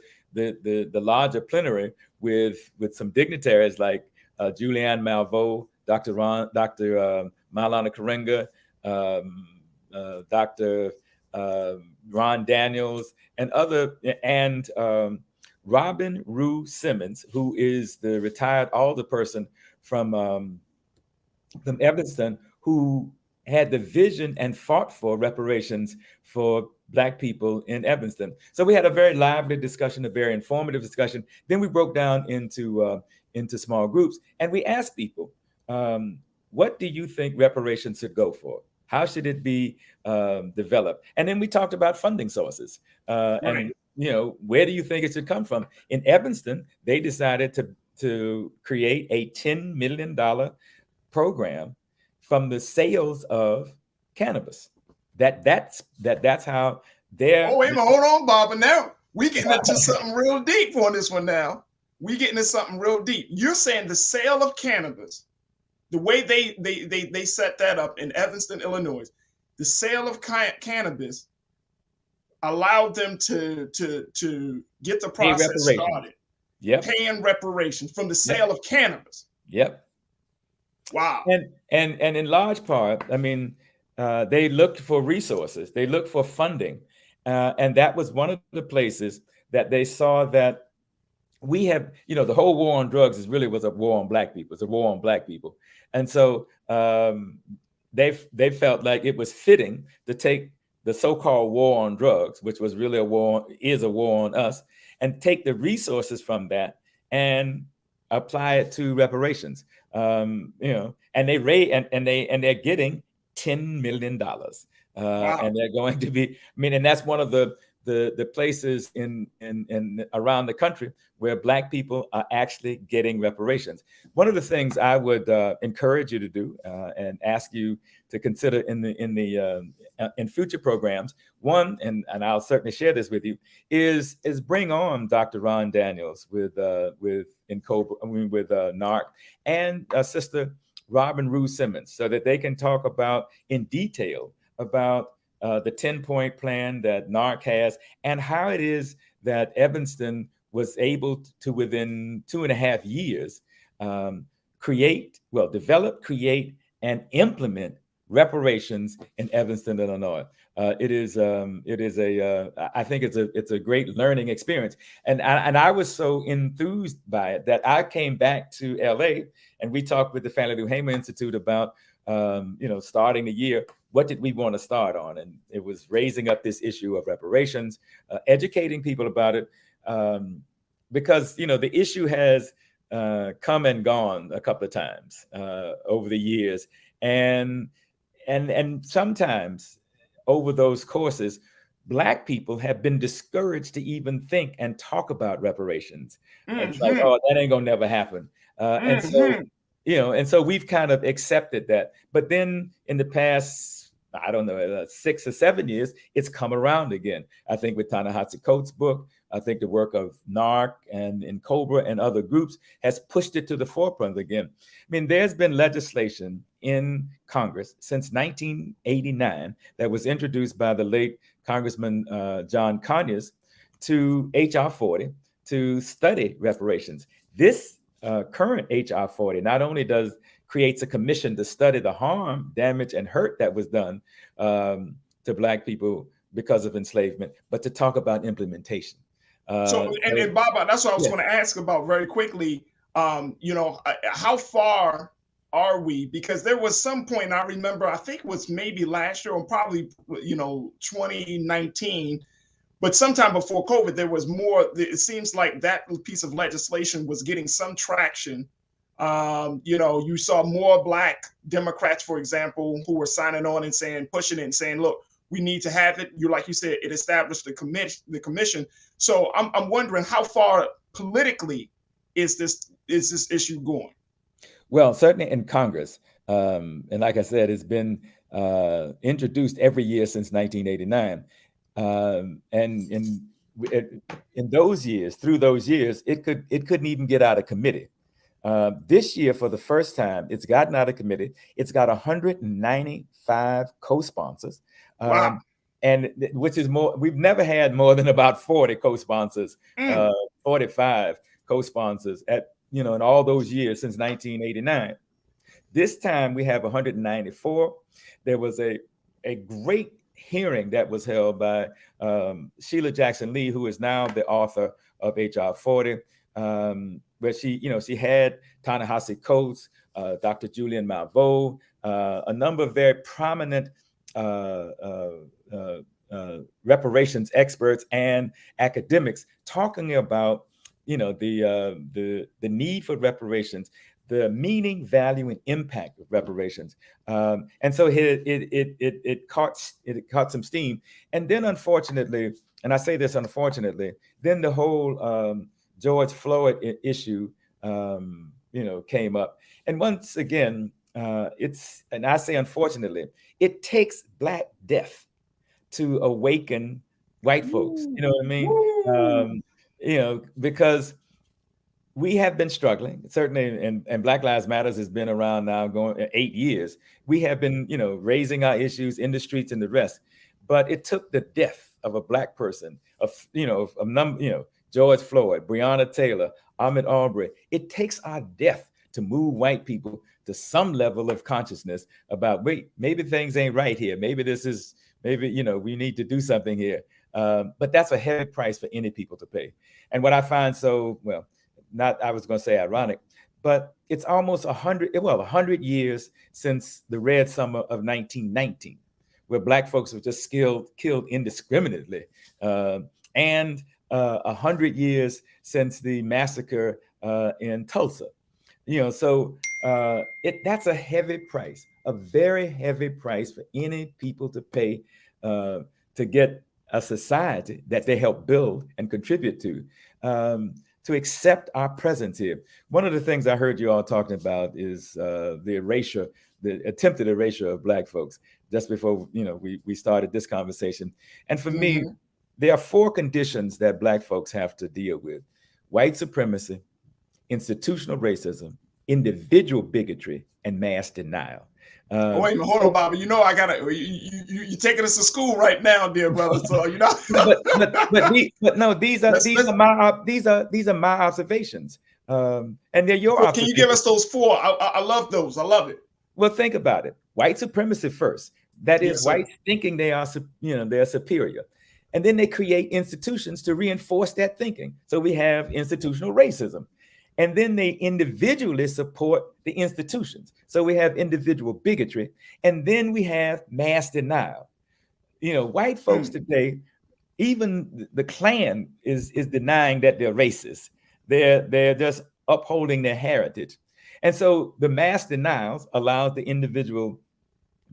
larger plenary with some dignitaries like Julianne Malveaux, Dr. Maulana Karenga, Dr. Ron Daniels, and Robin Rue Simmons, who is the retired alderperson from Evanston, who had the vision and fought for reparations for Black people in Evanston. So we had a very lively discussion, a very informative discussion. Then we broke down into small groups, and we asked people, what do you think reparations should go for? How should it be developed? And then we talked about funding sources. And where do you think it should come from? In Evanston, they decided to create a $10 million program from the sales of cannabis. That's how they're. Oh, wait a minute, hold on, Bob. And now we getting into something real deep on this one now. We getting into something real deep. You're saying the sale of cannabis, the way they set that up in Evanston, Illinois, the sale of cannabis allowed them to get the process started. Yep. Paying reparations from the sale of cannabis. Yep. Wow. And in large part, I mean, they looked for resources. They looked for funding. And that was one of the places that they saw that we have, the whole war on drugs was a war on Black people. It's a war on Black people. And so they felt like it was fitting to take the so-called war on drugs, which was really a war on us, and take the resources from that and apply it to reparations. And they're getting $10 million. Wow. And they're going to be, and that's one of the places in around the country where Black people are actually getting reparations. One of the things I would encourage you to do and ask you to consider in future programs, one, and I'll certainly share this with you, is bring on Dr. Ron Daniels with NARC and Sister Robin Rue Simmons, so that they can talk about in detail about the 10-point plan that NARC has and how it is that Evanston was able to, within 2.5 years, develop, create, and implement reparations in Evanston, Illinois. I think it's a great learning experience. And I was so enthused by it that I came back to LA and we talked with the Thandie Newton Institute about, starting the year. What did we want to start on? And it was raising up this issue of reparations, educating people about it, because, the issue has come and gone a couple of times over the years. And sometimes over those courses, Black people have been discouraged to even think and talk about reparations. Mm-hmm. It's like, oh, that ain't gonna never happen. And so we've kind of accepted that. But then in the past, 6 or 7 years, it's come around again. I think with Ta-Nehisi Coates' book, I think the work of NARC and in COBRA and other groups has pushed it to the forefront again. There's been legislation in Congress since 1989 that was introduced by the late Congressman John Conyers to H.R. 40 to study reparations. This current H.R. 40 not only creates a commission to study the harm, damage, and hurt that was done to Black people because of enslavement, but to talk about implementation. And Baba, that's what I was going to ask about very quickly. How far are we? Because there was some point I remember, I think it was maybe last year or probably 2019, but sometime before COVID, there was more. It seems like that piece of legislation was getting some traction. You saw more Black Democrats, for example, who were signing on and pushing it and saying, look, We need to have it. Like you said, it established the commission. So I'm wondering how far politically is this issue going? Well, certainly in Congress, and like I said, it's been introduced every year since 1989, and in those years, through those years, it couldn't even get out of committee. This year, for the first time, it's gotten out of committee. It's got 195 co-sponsors, wow. And which is more. We've never had more than about 40 co-sponsors, 45 co-sponsors in all those years since 1989. This time we have 194. There was a great hearing that was held by Sheila Jackson Lee, who is now the author of HR 40, where she had Ta-Nehisi Coates, Dr. Julian Malveaux, a number of very prominent reparations experts and academics talking about the need for reparations, the meaning, value, and impact of reparations, and so it caught some steam. And then, unfortunately, and I say this unfortunately, then the whole George Floyd issue, came up, and once again, and I say unfortunately, it takes Black death to awaken white folks. You know what I mean? Because we have been struggling, certainly, and Black Lives Matters has been around now going 8 years. We have been, raising our issues in the streets and the rest. But it took the death of a Black person, George Floyd, Breonna Taylor, Ahmaud Arbery. It takes our death to move white people to some level of consciousness about, wait, maybe things ain't right here. Maybe we need to do something here. But that's a heavy price for any people to pay. And what I find I was going to say ironic, but it's almost 100 years since the Red Summer of 1919, where Black folks were just killed indiscriminately, and 100 years since the massacre in Tulsa. So that's a heavy price, a very heavy price for any people to pay to get a society that they help build and contribute to accept our presence here. One of the things I heard you all talking about is the attempted erasure of Black folks just before we started this conversation. And for me, there are 4 conditions that Black folks have to deal with: white supremacy, institutional racism, individual bigotry, and mass denial. Wait a minute, hold on, Bobby. I gotta. You taking us to school right now, dear brother. So but these are my observations, and they're your observations. Can you give us those 4? I love those. I love it. Well, think about it. White supremacy first. That is, whites thinking they're superior, and then they create institutions to reinforce that thinking. So we have institutional racism. And then they individually support the institutions. So we have individual bigotry. And then we have mass denial. White folks today, even the Klan is denying that they're racist. They're just upholding their heritage. And so the mass denials allows the individual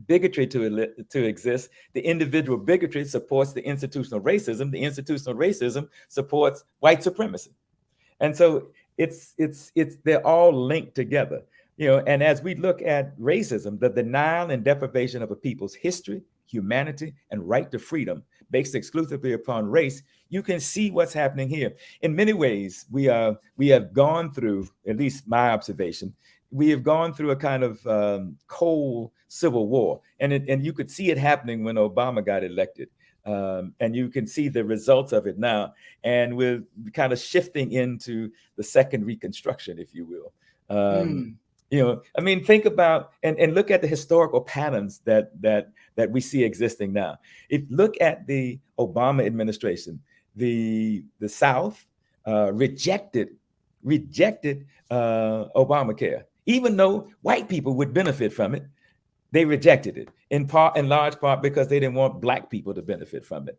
bigotry to exist. The individual bigotry supports the institutional racism. The institutional racism supports white supremacy. And so they're all linked together, and as we look at racism, the denial and deprivation of a people's history, humanity, and right to freedom based exclusively upon race, you can see what's happening here. In many ways, we have gone through, at least my observation, we have gone through a kind of cold civil war, and you could see it happening when Obama got elected. And you can see the results of it now. And we're kind of shifting into the second Reconstruction, if you will. Think about and look at the historical patterns that we see existing now. Look at the Obama administration, the South rejected Obamacare, even though white people would benefit from it. They rejected it in large part because they didn't want Black people to benefit from it.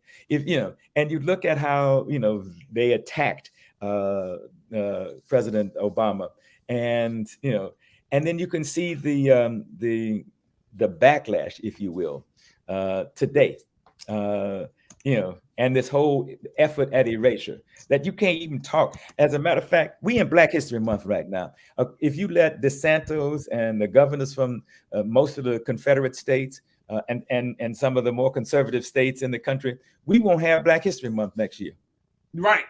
And you look at how they attacked President Obama, and then you can see the backlash, if you will, today. and this whole effort at erasure that you can't even talk. As a matter of fact, we in Black History Month right now. If you let DeSantis and the governors from most of the Confederate states and some of the more conservative states in the country, we won't have Black History Month next year. Right.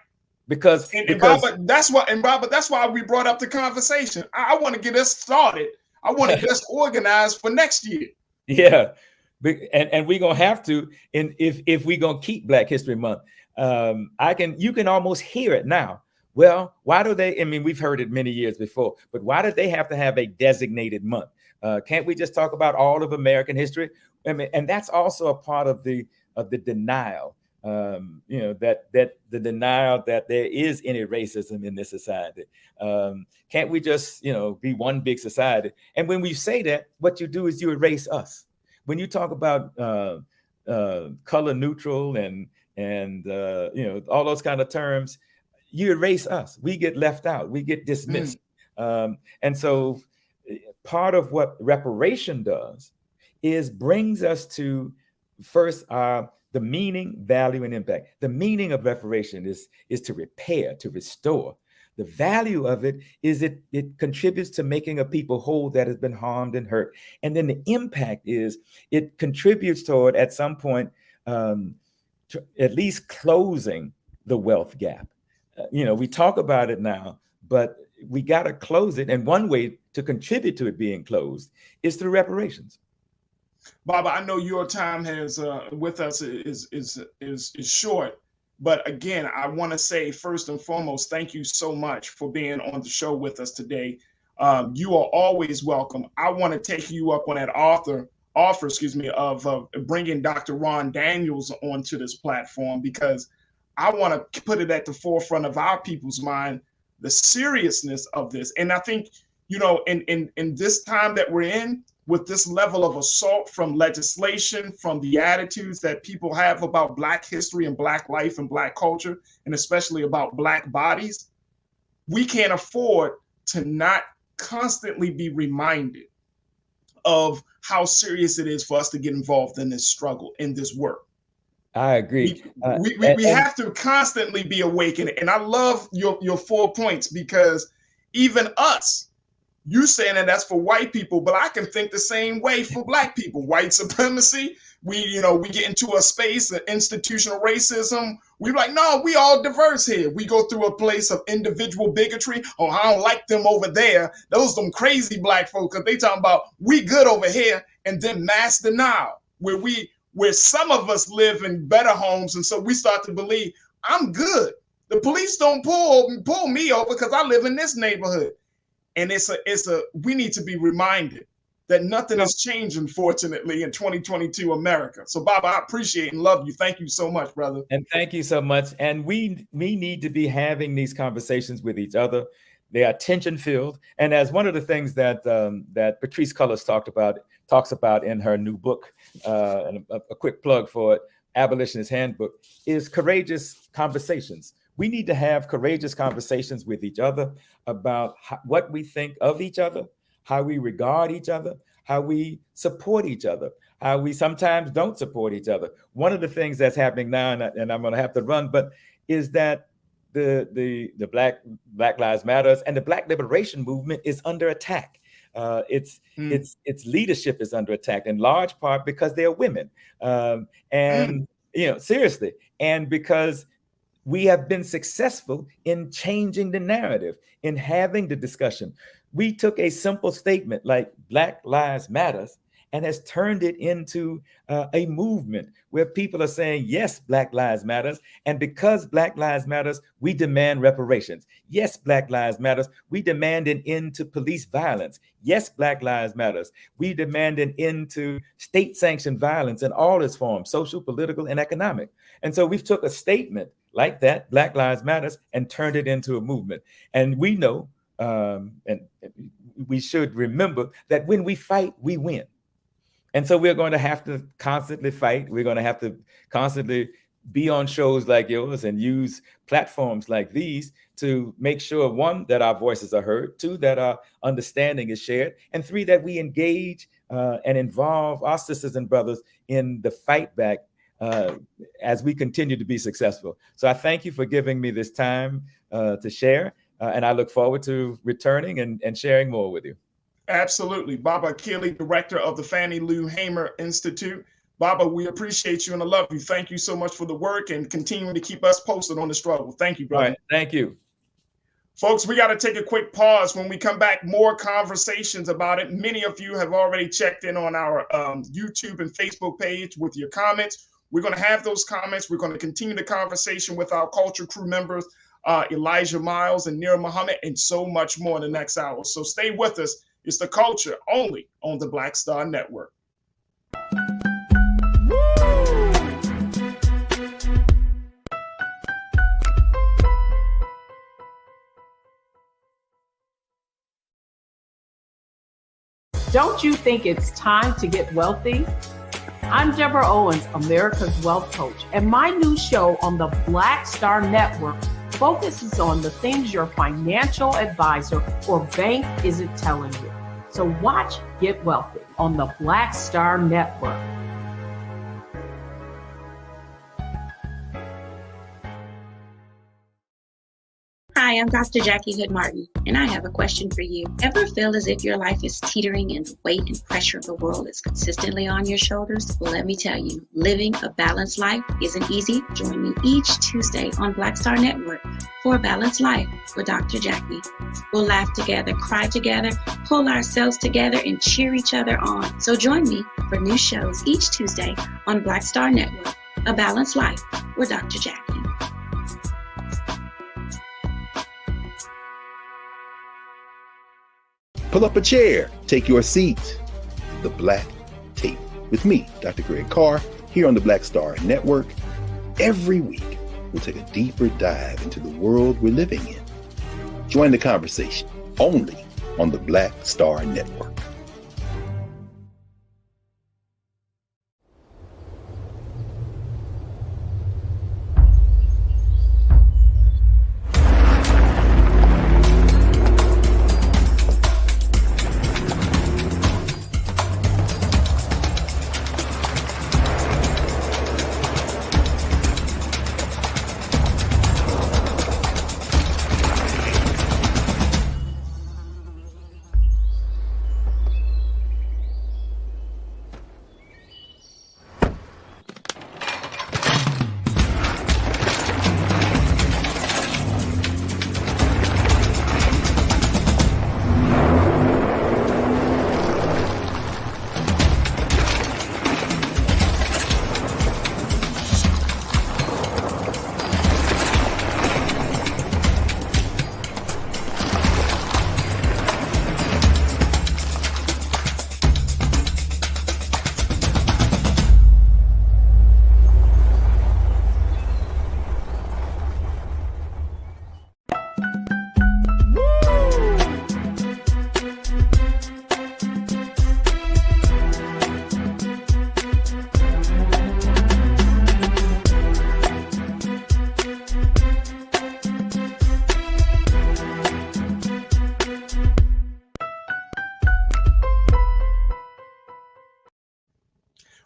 Because Robert, that's why we brought up the conversation. I want to get us started. I want to get us organized for next year. Yeah. And we're gonna have to, and if we're gonna keep Black History Month, you can almost hear it now. Well, why do they? I mean, we've heard it many years before, but why did they have to have a designated month? Can't we just talk about all of American history? I mean, and that's also a part of the denial. That the denial that there is any racism in this society. Can't we just be one big society? And when we say that, what you do is you erase us. When you talk about color neutral and all those kind of terms, you erase us. We get left out. We get dismissed. And so part of what reparation does is brings us to first the meaning, value, and impact. The meaning of reparation is to repair, to restore. The value of it is it contributes to making a people whole that has been harmed and hurt. And then the impact is it contributes toward, at some point, at least closing the wealth gap. We talk about it now, but we got to close it. And one way to contribute to it being closed is through reparations. Baba, I know your time has with us is short. But again, I want to say first and foremost, thank you so much for being on the show with us today. You are always welcome. I want to take you up on that offer, of bringing Dr. Ron Daniels onto this platform, because I want to put it at the forefront of our people's mind, the seriousness of this. And I think, in this time that we're in, with this level of assault from legislation, from the attitudes that people have about Black history and Black life and Black culture, and especially about Black bodies, we can't afford to not constantly be reminded of how serious it is for us to get involved in this struggle, in this work. I agree. We have to constantly be awakened. And I love your 4 points, because even us, you saying that that's for white people, but I can think the same way for Black people. White supremacy, we get into a space of institutional racism. We're like, no, we all diverse here. We go through a place of individual bigotry. Oh, I don't like them over there. Those them crazy Black folks, because they talking about we good over here. And then mass denial, where some of us live in better homes, and so we start to believe I'm good. The police don't pull me over because I live in this neighborhood. And we need to be reminded that nothing has changed, unfortunately, in 2022 America. So, Bob, I appreciate and love you. Thank you so much, brother. And thank you so much. And we need to be having these conversations with each other. They are tension-filled. And as one of the things that Patrisse Cullors talks about in her new book, and a quick plug for it, Abolitionist Handbook, is courageous conversations. We need to have courageous conversations with each other about what we think of each other, how we regard each other, how we support each other, how we sometimes don't support each other. One of the things that's happening now, and I'm going to have to run, but is that the Black Lives Matter and the Black liberation movement is under attack. Its leadership is under attack in large part because they're women, and seriously, and because we have been successful in changing the narrative, in having the discussion. We took a simple statement like Black Lives Matters and has turned it into a movement where people are saying, yes, Black Lives Matters. And because Black Lives Matters, we demand reparations. Yes, Black Lives Matters, we demand an end to police violence. Yes, Black Lives Matters, we demand an end to state-sanctioned violence in all its forms, social, political, and economic. And so we've took a statement like that, Black Lives Matters, and turned it into a movement. And we know, and we should remember that when we fight, we win. And so we're going to have to constantly fight. We're going to have to constantly be on shows like yours and use platforms like these to make sure, one, that our voices are heard, two, that our understanding is shared, and three, that we engage and involve our sisters and brothers in the fight back as we continue to be successful. So I thank you for giving me this time to share, and I look forward to returning and sharing more with you. Absolutely. Baba Akili, director of the Fannie Lou Hamer Institute. Baba, we appreciate you and I love you. Thank you so much for the work and continuing to keep us posted on the struggle. Thank you, brother. All right. Thank you. Folks, we got to take a quick pause. When we come back, more conversations about it. Many of you have already checked in on our YouTube and Facebook page with your comments. We're going to have those comments. We're going to continue the conversation with our culture crew members, Elijah Miles and Nira Muhammad, and so much more in the next hour. So stay with us. It's The Culture, only on the Black Star Network. Don't you think it's time to get wealthy? I'm Deborah Owens, America's Wealth Coach, and my new show on the Black Star Network focuses on the things your financial advisor or bank isn't telling you. So watch Get Wealthy on the Black Star Network. Hi, I'm Dr. Jackie Hood Martin, and I have a question for you. Ever feel as if your life is teetering and the weight and pressure of the world is consistently on your shoulders? Well, let me tell you, living a balanced life isn't easy. Join me each Tuesday on Black Star Network for A Balanced Life with Dr. Jackie. We'll laugh together, cry together, pull ourselves together, and cheer each other on. So join me for new shows each Tuesday on Black Star Network, A Balanced Life with Dr. Jackie. Pull up a chair, take your seat. The Black Tape with me, Dr. Greg Carr, here on the Black Star Network. Every week, we'll take a deeper dive into the world we're living in. Join the conversation only on the Black Star Network.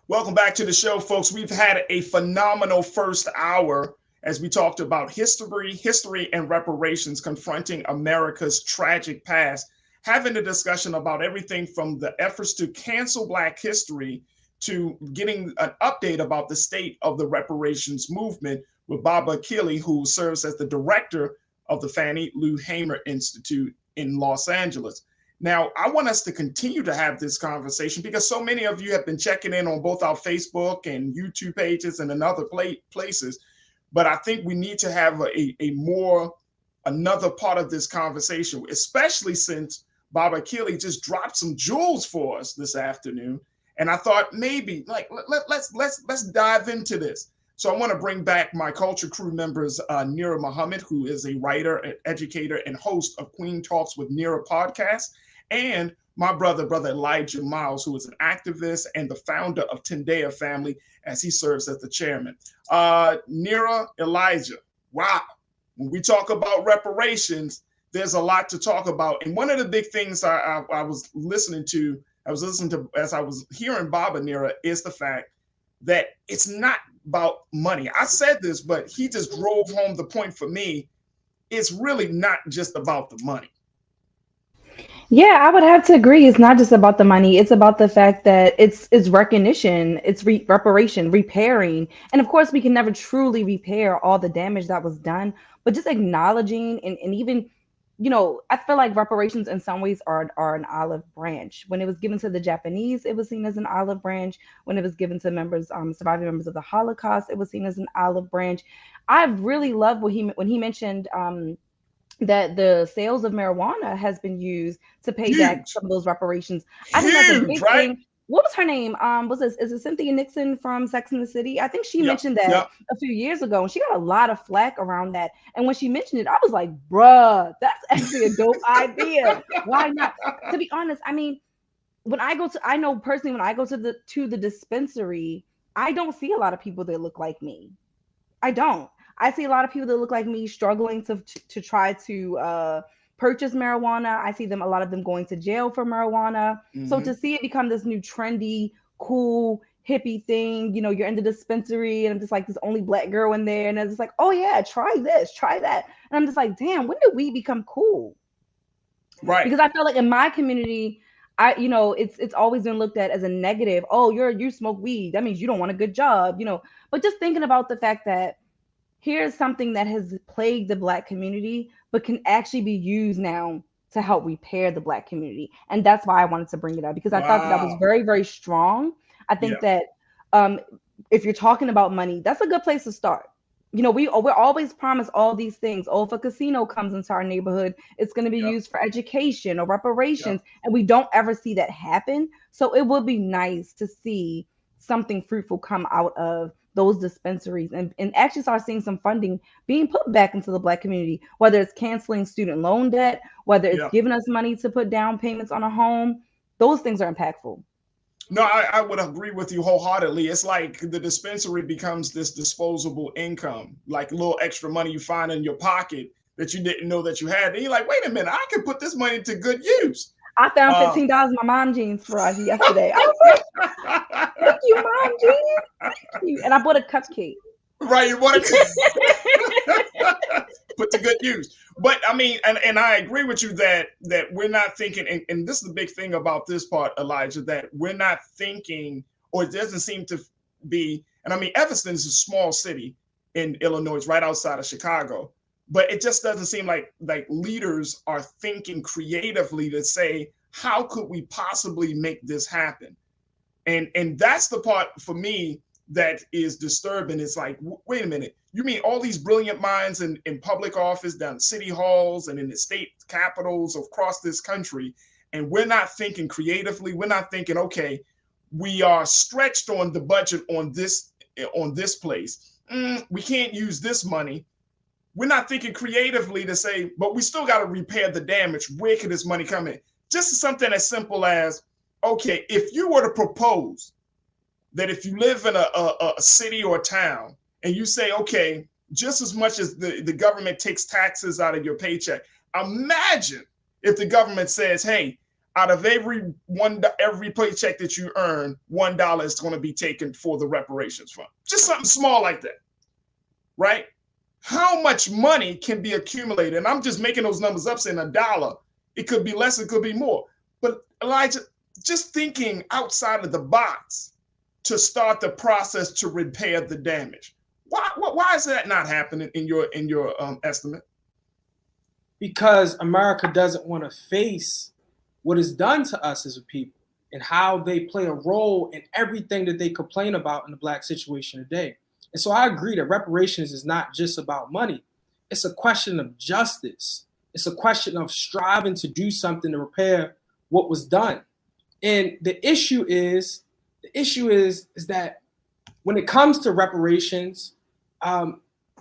Welcome back to the show, folks. We've had a phenomenal first hour as we talked about history, and reparations confronting America's tragic past, having a discussion about everything from the efforts to cancel Black history to getting an update about the state of the reparations movement with Baba Akili, who serves as the director of the Fannie Lou Hamer Institute in Los Angeles. Now, I want us to continue to have this conversation because so many of you have been checking in on both our Facebook and YouTube pages and in other places. But I think we need to have another part of this conversation, especially since Baba Akili just dropped some jewels for us this afternoon. And I thought maybe let's dive into this. So I want to bring back my culture crew members, Nira Muhammad, who is a writer, an educator, and host of Queen Talks with Nira podcast, and my brother Elijah Miles, who is an activist and the founder of Thandie Family, as he serves as the chairman. Nira, Elijah, wow. When we talk about reparations, there's a lot to talk about. And one of the big things I was listening to as I was hearing Baba, Nira, is the fact that it's not about money. I said this, but he just drove home the point for me. It's really not just about the money. Yeah, I would have to agree. It's not just about the money. It's about the fact that it's recognition, it's reparation, repairing. And of course, we can never truly repair all the damage that was done, but just acknowledging and even, I feel like reparations in some ways are an olive branch. When it was given to the Japanese, it was seen as an olive branch. When it was given to surviving members of the Holocaust, it was seen as an olive branch. I really love when he mentioned that the sales of marijuana has been used to pay back some of those reparations. I think that's a big thing. What was her name? Is it Cynthia Nixon from Sex and the City? I think she mentioned that a few years ago, and she got a lot of flack around that. And when she mentioned it, I was like, bruh, that's actually a dope idea. Why not? To be honest, I mean, I know personally when I go to the dispensary, I don't see a lot of people that look like me. I don't. I see a lot of people that look like me struggling to try to purchase marijuana. I see a lot of them going to jail for marijuana. Mm-hmm. So to see it become this new trendy, cool, hippie thing, you're in the dispensary and I'm just like this only Black girl in there. And it's just like, oh yeah, try this, try that. And I'm just like, damn, when did we become cool? Right. Because I feel like in my community, it's always been looked at as a negative. Oh, you smoke weed. That means you don't want a good job, But just thinking about the fact that here's something that has plagued the Black community, but can actually be used now to help repair the Black community. And that's why I wanted to bring it up, because I thought that was very, very strong. I think that if you're talking about money, that's a good place to start. We're always promised all these things. Oh, if a casino comes into our neighborhood, it's going to be used for education or reparations. And we don't ever see that happen. So it would be nice to see something fruitful come out of those dispensaries and actually start seeing some funding being put back into the Black community, whether it's canceling student loan debt, whether it's giving us money to put down payments on a home. Those things are impactful. No, I would agree with you wholeheartedly. It's like the dispensary becomes this disposable income, like a little extra money you find in your pocket that you didn't know that you had. And you're like, wait a minute, I can put this money to good use. I found $15 in my mom jeans, Farajii, yesterday. I was like, thank you, mom jeans. Thank you. And I bought a cupcake. Right, you bought a put to good use. But I mean, and I agree with you that we're not thinking, and this is the big thing about this part, Elijah, that we're not thinking, or it doesn't seem to be, and I mean, Evanston is a small city in Illinois, it's right outside of Chicago. But it just doesn't seem like leaders are thinking creatively to say, how could we possibly make this happen? And that's the part for me that is disturbing. It's like, wait a minute, you mean all these brilliant minds in public office, down city halls and in the state capitals across this country, and we're not thinking creatively. We're not thinking, okay, we are stretched on the budget on this place. We can't use this money. We're not thinking creatively to say, but we still got to repair the damage. Where can this money come in? Just something as simple as, okay, if you were to propose that if you live in a city or a town and you say, okay, just as much as the government takes taxes out of your paycheck, imagine if the government says, hey, out of every paycheck that you earn, $1 is going to be taken for the reparations fund. Just something small like that, right? How much money can be accumulated? And I'm just making those numbers up, saying $1. It could be less, it could be more. But Elijah, just thinking outside of the box to start the process to repair the damage. Why is that not happening in your estimate? Because America doesn't want to face what is done to us as a people and how they play a role in everything that they complain about in the Black situation today. And so I agree that reparations is not just about money. It's a question of justice. It's a question of striving to do something to repair what was done. And the issue is that when it comes to reparations,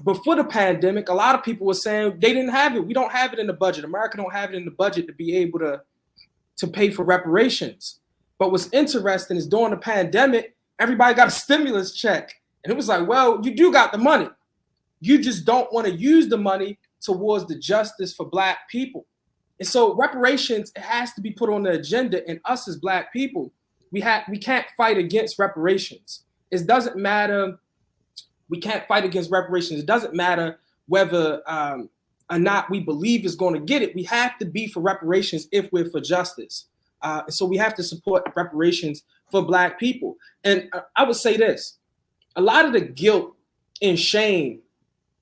before the pandemic, a lot of people were saying they didn't have it. We don't have it in the budget. America don't have it in the budget to be able to pay for reparations. But what's interesting is during the pandemic, everybody got a stimulus check. And it was like, well, you do got the money. You just don't want to use the money towards the justice for Black people. And so reparations, it has to be put on the agenda. And us as Black people, we can't fight against reparations. It doesn't matter. We can't fight against reparations. It doesn't matter whether or not we believe is going to get it. We have to be for reparations if we're for justice. So we have to support reparations for Black people. And I would say this, a lot of the guilt and shame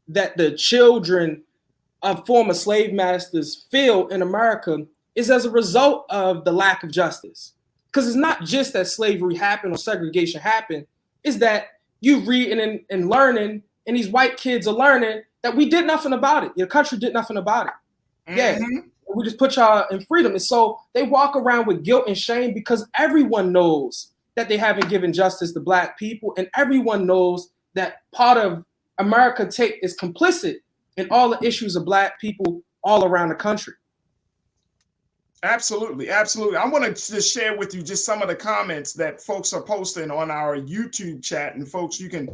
that the children of former slave masters feel in America is as a result of the lack of justice. Because it's not just that slavery happened or segregation happened, it's that you reading and learning, and these white kids are learning that we did nothing about it. Your country did nothing about it. Yeah, we just put y'all in freedom. And so they walk around with guilt and shame because everyone knows that they haven't given justice to Black people, and everyone knows that part of America is complicit in all the issues of Black people all around the country. Absolutely, absolutely. I want to just share with you just some of the comments that folks are posting on our YouTube chat, and folks, you can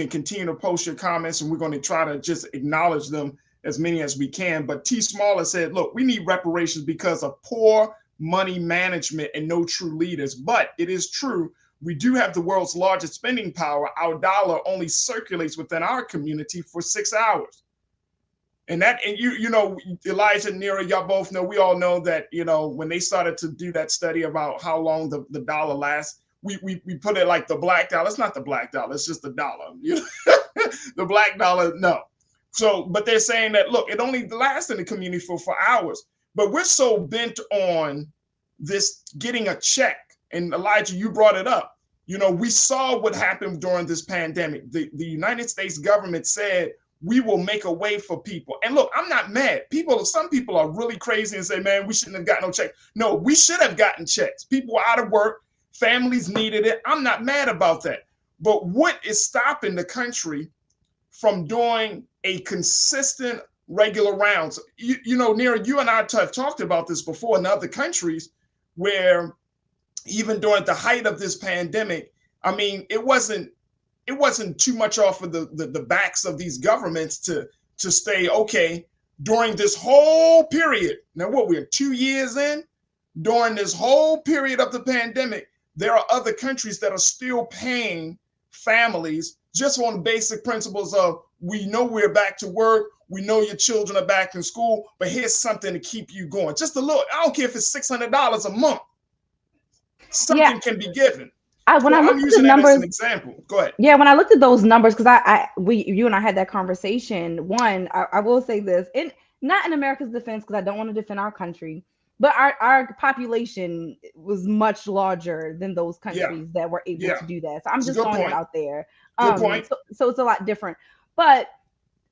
continue to post your comments, and we're going to try to just acknowledge them as many as we can. But T. Smaller said, "Look, we need reparations because of poor money management and no true leaders. But it is true, we do have the world's largest spending power. Our dollar only circulates within our community for 6 hours." And you know, Elijah and Nira, y'all both know, we all know that, you know, when they started to do that study about how long the dollar lasts, we put it like the black dollar. It's not the black dollar, it's just the dollar. You know? The black dollar, no. So, but they're saying that, look, it only lasts in the community for hours. But we're so bent on this getting a check. And Elijah, you brought it up. You know, we saw what happened during this pandemic. The United States government said, we will make a way for people. And look, I'm not mad. Some people are really crazy and say, man, we shouldn't have gotten no check. No, we should have gotten checks. People were out of work. Families needed it. I'm not mad about that. But what is stopping the country from doing a consistent, regular rounds? You know, Nira, you and I have talked about this before in other countries where even during the height of this pandemic, I mean, it wasn't too much off of the backs of these governments to stay okay during this whole period. Now, what, we're 2 years in? During this whole period of the pandemic, there are other countries that are still paying families just on basic principles of, we know we're back to work, we know your children are back in school, but here's something to keep you going. Just a little, I don't care if it's $600 a month. Something can be given. When I looked at the numbers, as an example. Go ahead. Yeah, when I looked at those numbers, because you and I had that conversation. One, I will say this, not in America's defense, because I don't want to defend our country, but our population was much larger than those countries that were able to do that. So I'm just throwing it out there. Good point. So it's a lot different. But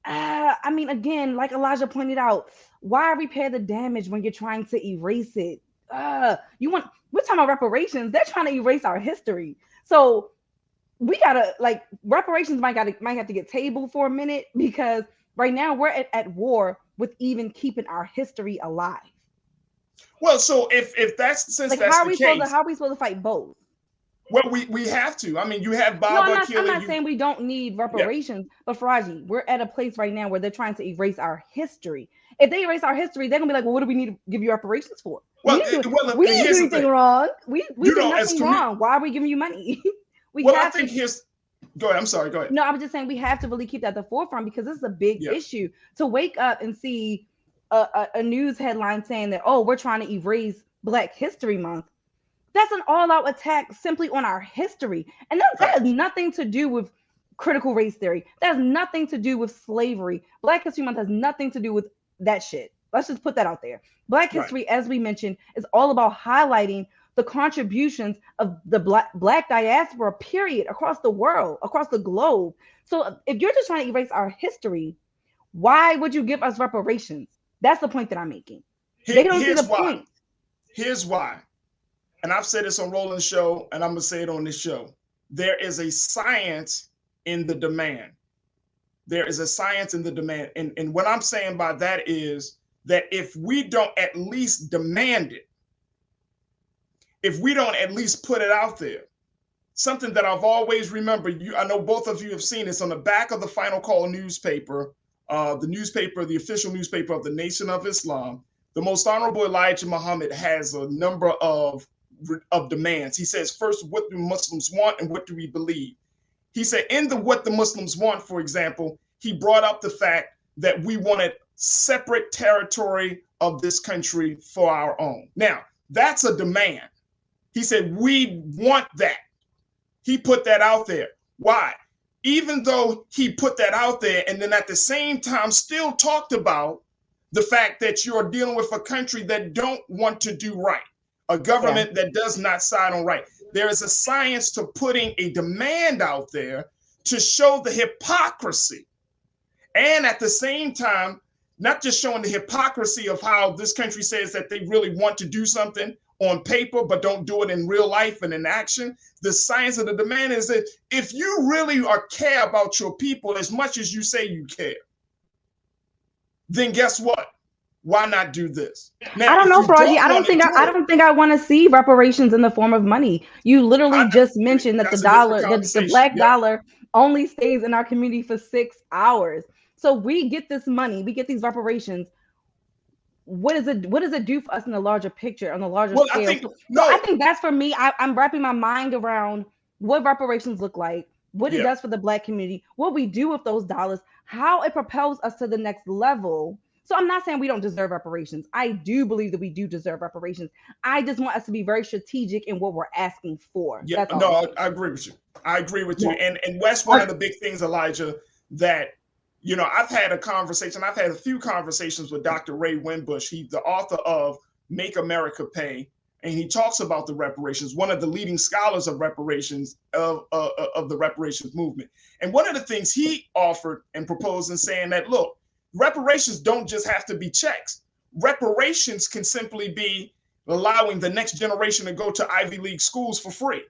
I mean, again, like Elijah pointed out, why repair the damage when you're trying to erase it? We're talking about reparations. They're trying to erase our history. So we gotta, like, reparations might have to get tabled for a minute, because right now we're at war with even keeping our history alive. Well, so if that's, since like, that's how the case, how are we supposed to fight both? Well, we have to. I mean, you have Bob. No, I'm not saying we don't need reparations, but Farajii, we're at a place right now where they're trying to erase our history. If they erase our history, they're gonna be like, well, what do we need to give you reparations for? Well, we didn't do anything wrong. We did nothing wrong. Why are we giving you money? Go ahead. I'm sorry. Go ahead. No, I was just saying we have to really keep that at the forefront, because this is a big issue. To wake up and see a news headline saying that, oh, we're trying to erase Black History Month. That's an all-out attack simply on our history. And that has nothing to do with critical race theory. That has nothing to do with slavery. Black History Month has nothing to do with that shit. Let's just put that out there. Black history, as we mentioned, is all about highlighting the contributions of the black diaspora, period, across the world, across the globe. So if you're just trying to erase our history, why would you give us reparations? That's the point that I'm making. They don't see the point. Here's why. And I've said this on Roland's show, and I'm going to say it on this show. There is a science in the demand. There is a science in the demand. And what I'm saying by that is that if we don't at least demand it, if we don't at least put it out there, something that I've always remembered, I know both of you have seen this on the back of the Final Call newspaper, the official newspaper of the Nation of Islam. The Most Honorable Elijah Muhammad has a number of demands. He says, first, what do Muslims want and what do we believe? He said, in the What the Muslims Want, for example, he brought up the fact that we wanted separate territory of this country for our own. Now, that's a demand. He said, we want that. He put that out there. Why? Even though he put that out there and then at the same time still talked about the fact that you're dealing with a country that don't want to do right, a government that does not side on right. There is a science to putting a demand out there to show the hypocrisy. And at the same time, not just showing the hypocrisy of how this country says that they really want to do something on paper, but don't do it in real life and in action. The science of the demand is that if you really care about your people as much as you say you care, then guess what? Why not do this? Now, I don't know, Farajii. I don't think I want to see reparations in the form of money. You literally just mentioned that the black dollar only stays in our community for 6 hours. So we get this money, we get these reparations. What does it do for us in the larger picture, on the larger scale? I think that's for me. I'm wrapping my mind around what reparations look like, what it does for the Black community, what we do with those dollars, how it propels us to the next level. So I'm not saying we don't deserve reparations. I do believe that we do deserve reparations. I just want us to be very strategic in what we're asking for. Yeah, I agree with you. I agree with you. And that's one of the big things, Elijah, that, you know, I've had a few conversations with Dr. Ray Winbush. He's the author of Make America Pay, and he talks about the reparations, one of the leading scholars of reparations, of the reparations movement. And one of the things he offered and proposed in saying that, look, reparations don't just have to be checks. Reparations can simply be allowing the next generation to go to Ivy League schools for free.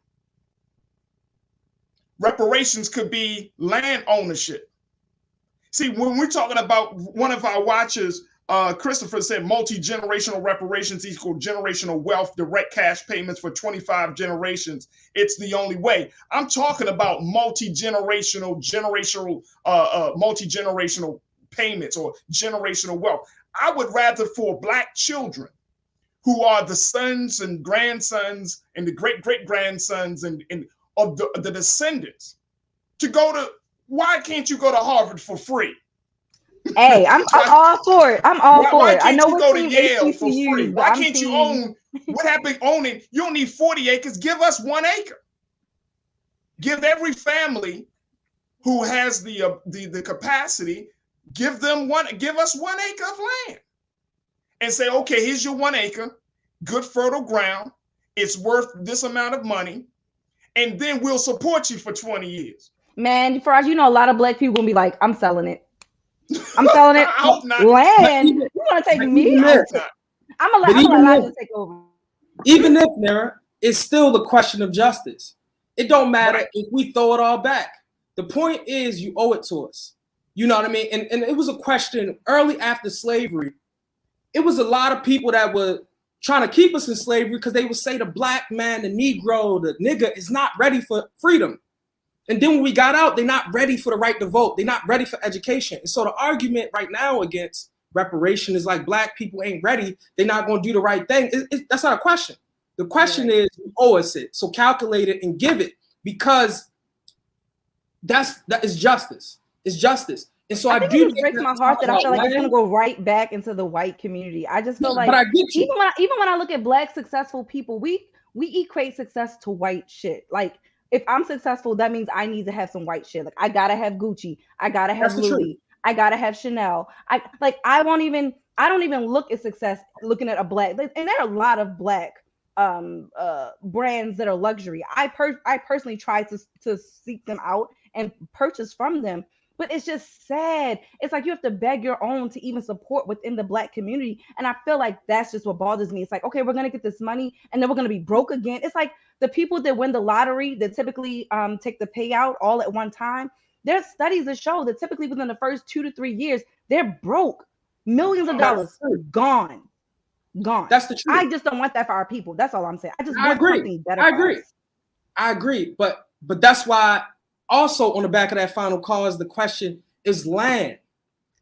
Reparations could be land ownership. See, when we're talking about, one of our watchers, Christopher, said multi-generational reparations equal generational wealth, direct cash payments for 25 generations. It's the only way. I'm talking about multi-generational payments or generational wealth. I would rather for Black children who are the sons and grandsons and the great-great-grandsons and of the descendants to go to, why can't you go to Harvard for free? Hey, I'm all for it. I'm all for it. I know you go to Yale for free. Why can't you own, what happened owning? You don't need 40 acres. Give us 1 acre. Give every family who has the capacity, give us 1 acre of land. And say, okay, here's your 1 acre, good fertile ground. It's worth this amount of money. And then we'll support you for 20 years. Man, Farajii, you know, a lot of Black people gonna be like, I'm selling it. I'm selling it. I hope not. Land. You want to take me? I'm gonna let you take over. Even if, Nara, it's still the question of justice. It don't matter if we throw it all back. The point is, you owe it to us. You know what I mean? And it was a question early after slavery. It was a lot of people that were trying to keep us in slavery because they would say the Black man, the Negro, the nigga is not ready for freedom. And then when we got out, they're not ready for the right to vote. They're not ready for education. And so the argument right now against reparation is like Black people ain't ready. They're not going to do the right thing. That's not a question. The question is, you owe us it. So calculate it and give it, because that is justice. It's justice. And so I do. It breaks my heart that I feel like it's going to go right back into the white community. I just feel like, but I get you. Even when I look at Black successful people, we equate success to white shit. Like, if I'm successful, that means I need to have some white shit. Like, I gotta have Gucci, I gotta have Louis, I gotta have Chanel. I don't even look at success looking at a Black. And there are a lot of Black brands that are luxury. I personally try to seek them out and purchase from them. But it's just sad. It's like you have to beg your own to even support within the Black community. And I feel like that's just what bothers me. It's like, okay, we're going to get this money and then we're going to be broke again. It's like the people that win the lottery that typically take the payout all at one time. There's studies that show that typically within the first 2 to 3 years, they're broke. Millions of dollars gone. That's the truth. I just don't want that for our people. That's all I'm saying. I just want something better. I agree. But that's why also on the back of that final call is the question is land.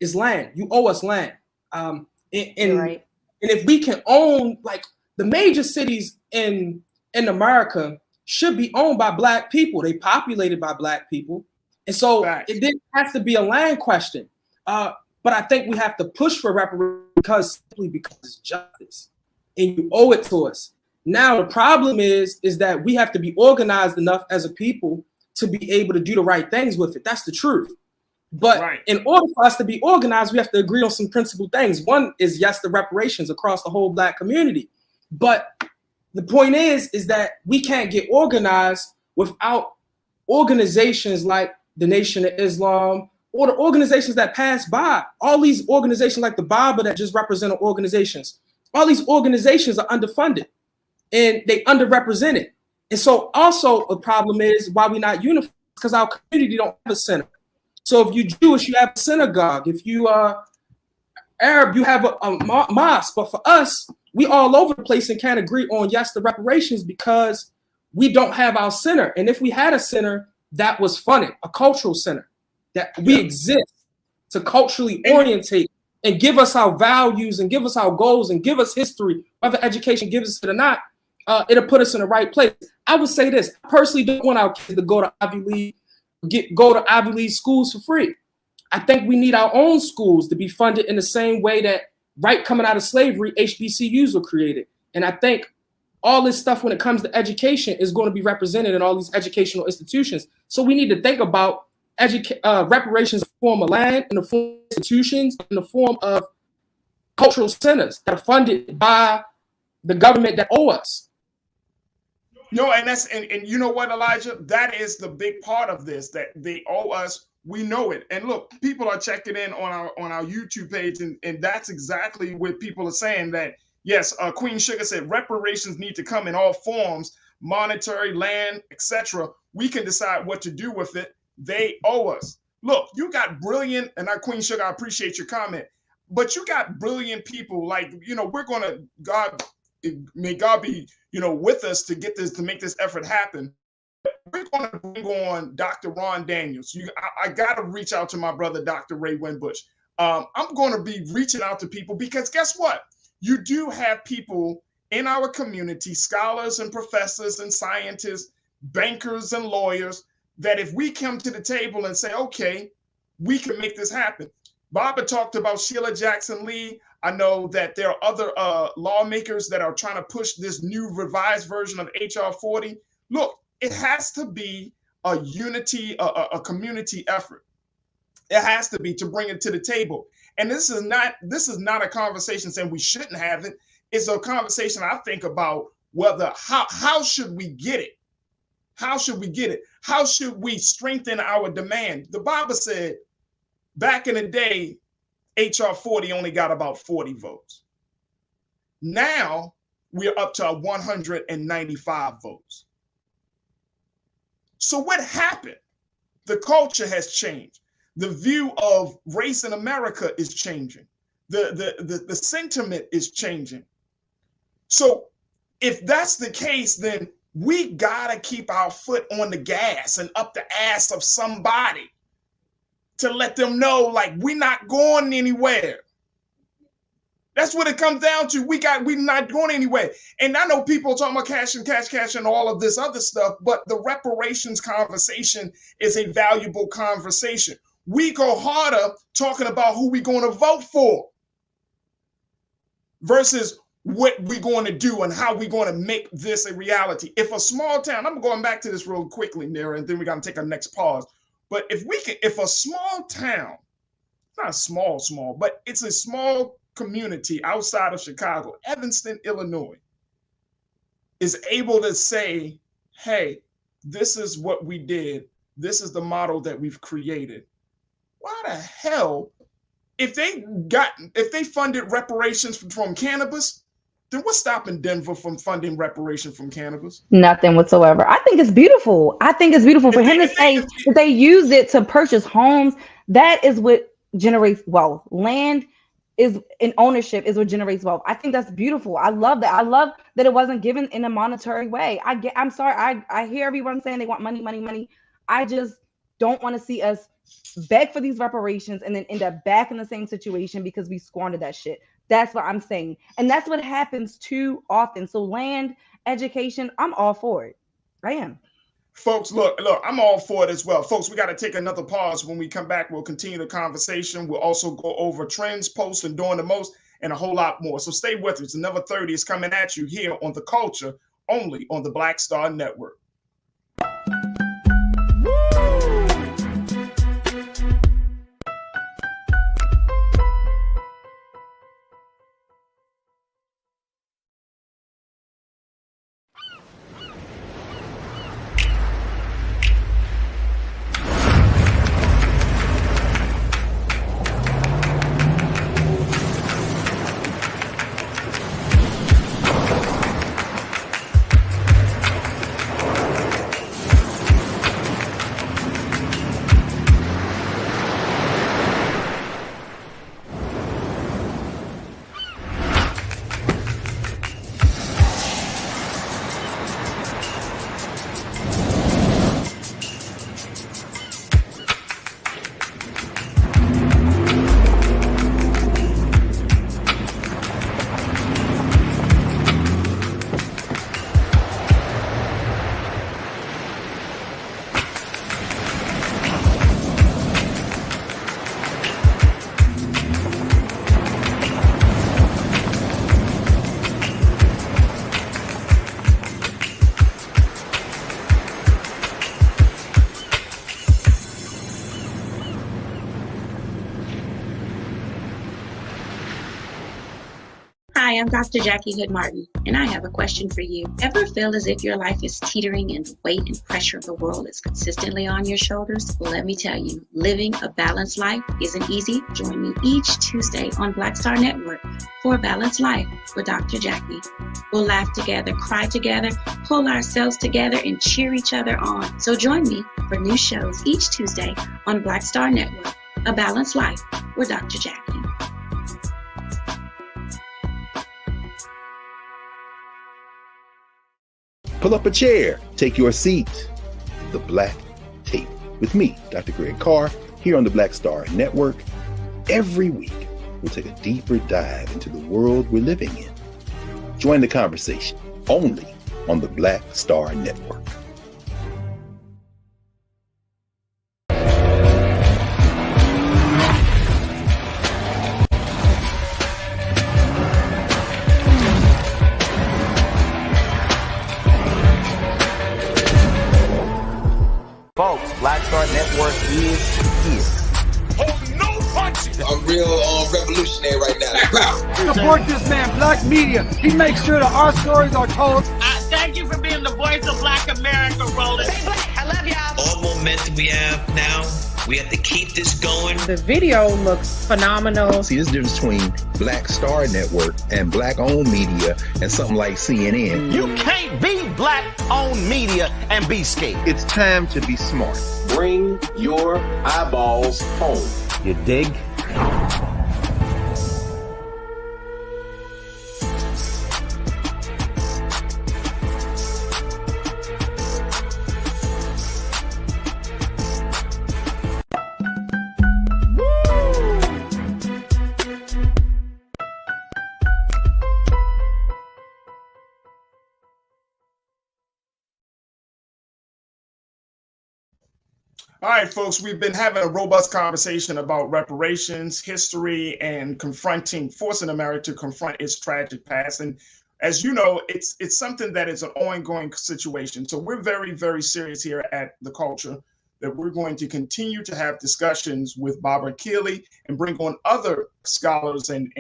Is land. You owe us land. And if we can own, like, the major cities in America should be owned by Black people. They populated by Black people. And so it didn't have to be a land question. But I think we have to push for reparations simply because it's justice. And you owe it to us. Now, the problem is that we have to be organized enough as a people to be able to do the right things with it. That's the truth. But in order for us to be organized, we have to agree on some principled things. One is, yes, the reparations across the whole Black community. But the point is that we can't get organized without organizations like the Nation of Islam or the organizations that pass by. All these organizations like the Baba that just represent organizations. All these organizations are underfunded and they underrepresented. And so also a problem is why we're not unified, because our community don't have a center. So if you're Jewish, you have a synagogue. If you are Arab, you have a mosque. But for us, we all over the place and can't agree on, yes, the reparations, because we don't have our center. And if we had a center that was funded, a cultural center, that we exist to culturally orientate and give us our values and give us our goals and give us history, whether education gives us it or not, it'll put us in the right place. I would say this, I personally don't want our kids to go to Ivy League schools for free. I think we need our own schools to be funded in the same way that right coming out of slavery, HBCUs were created. And I think all this stuff when it comes to education is going to be represented in all these educational institutions. So we need to think about reparations in the form of land, in the form of institutions, in the form of cultural centers that are funded by the government that owe us. No, and that's and you know what, Elijah? That is the big part of this, that they owe us. We know it. And look, people are checking in on our YouTube page, and that's exactly what people are saying, that yes, Queen Sugar said reparations need to come in all forms, monetary, land, etc. We can decide what to do with it. They owe us. Look, you got brilliant, and Queen Sugar, I appreciate your comment, but you got brilliant people like, we're going to, may God be, with us to get this, to make this effort happen. We're going to bring on Dr. Ron Daniels. I got to reach out to my brother, Dr. Ray Winbush. I'm going to be reaching out to people because guess what? You do have people in our community, scholars and professors and scientists, bankers and lawyers, that if we come to the table and say, okay, we can make this happen. Baba talked about Sheila Jackson Lee. I know that there are other lawmakers that are trying to push this new revised version of HR 40. Look, it has to be a unity, a community effort. It has to be, to bring it to the table. And this is not a conversation saying we shouldn't have it. It's a conversation I think about whether how should we get it? How should we get it? How should we strengthen our demand? The Bible said back in the day, HR 40 only got about 40 votes. Now we're up to 195 votes. So what happened? The culture has changed. The view of race in America is changing. The sentiment is changing. So if that's the case, then we gotta keep our foot on the gas and up the ass of somebody to let them know, like, we're not going anywhere. That's what it comes down to. We're not going anywhere. And I know people talking about cash and all of this other stuff, but the reparations conversation is a valuable conversation. We go harder talking about who we're going to vote for versus what we're going to do and how we're going to make this a reality. If a small town, I'm going back to this real quickly, Nira, and then we're going to take our next pause. But if a small town, not small, but it's a small community outside of Chicago, Evanston, Illinois, is able to say, hey, this is what we did. This is the model that we've created. Why the hell, if they funded reparations from cannabis, then what's stopping Denver from funding reparations from cannabis? Nothing whatsoever. I think it's beautiful. I think it's beautiful for him to say that they use it to purchase homes. That is what generates wealth. Land is in ownership is what generates wealth. I think that's beautiful. I love that. I love that it wasn't given in a monetary way. I'm sorry. I hear everyone saying they want money. I just don't want to see us beg for these reparations and then end up back in the same situation because we squandered that shit. That's what I'm saying. And that's what happens too often. So land, education, I'm all for it. I am. Folks, look, I'm all for it as well. Folks, we got to take another pause. When we come back, we'll continue the conversation. We'll also go over trends, posts, and doing the most, and a whole lot more. So stay with us. Another 30 is coming at you here on The Culture, only on the Black Star Network. Hi, I'm Dr. Jackie Hood Martin, and I have a question for you. Ever feel as if your life is teetering and the weight and pressure of the world is consistently on your shoulders? Well, let me tell you, living a balanced life isn't easy. Join me each Tuesday on Black Star Network for A Balanced Life with Dr. Jackie. We'll laugh together, cry together, pull ourselves together, and cheer each other on. So join me for new shows each Tuesday on Black Star Network, A Balanced Life with Dr. Jackie. Pull up a chair, take your seat. The Black Tape with me, Dr. Greg Carr, here on the Black Star Network. Every week, we'll take a deeper dive into the world we're living in. Join the conversation only on the Black Star Network. Folks, Black Star Network is here. Oh, no punches! I'm real revolutionary right now. Support this man, Black Media. He makes sure that our stories are told. Thank you for being the voice of Black America, Roland. Stay black. I love y'all. All momentum we have now, we have to keep this going. The video looks phenomenal. See, there's a difference between Black Star Network and Black-owned media and something like CNN. You can't be Black-owned media and be scared. It's time to be smart. Bring your eyeballs home. You dig? All right, folks, we've been having a robust conversation about reparations, history, and forcing America to confront its tragic past. And as you know, it's something that is an ongoing situation. So we're very, very serious here at The Culture that we're going to continue to have discussions with Barbara Keeley and bring on other scholars and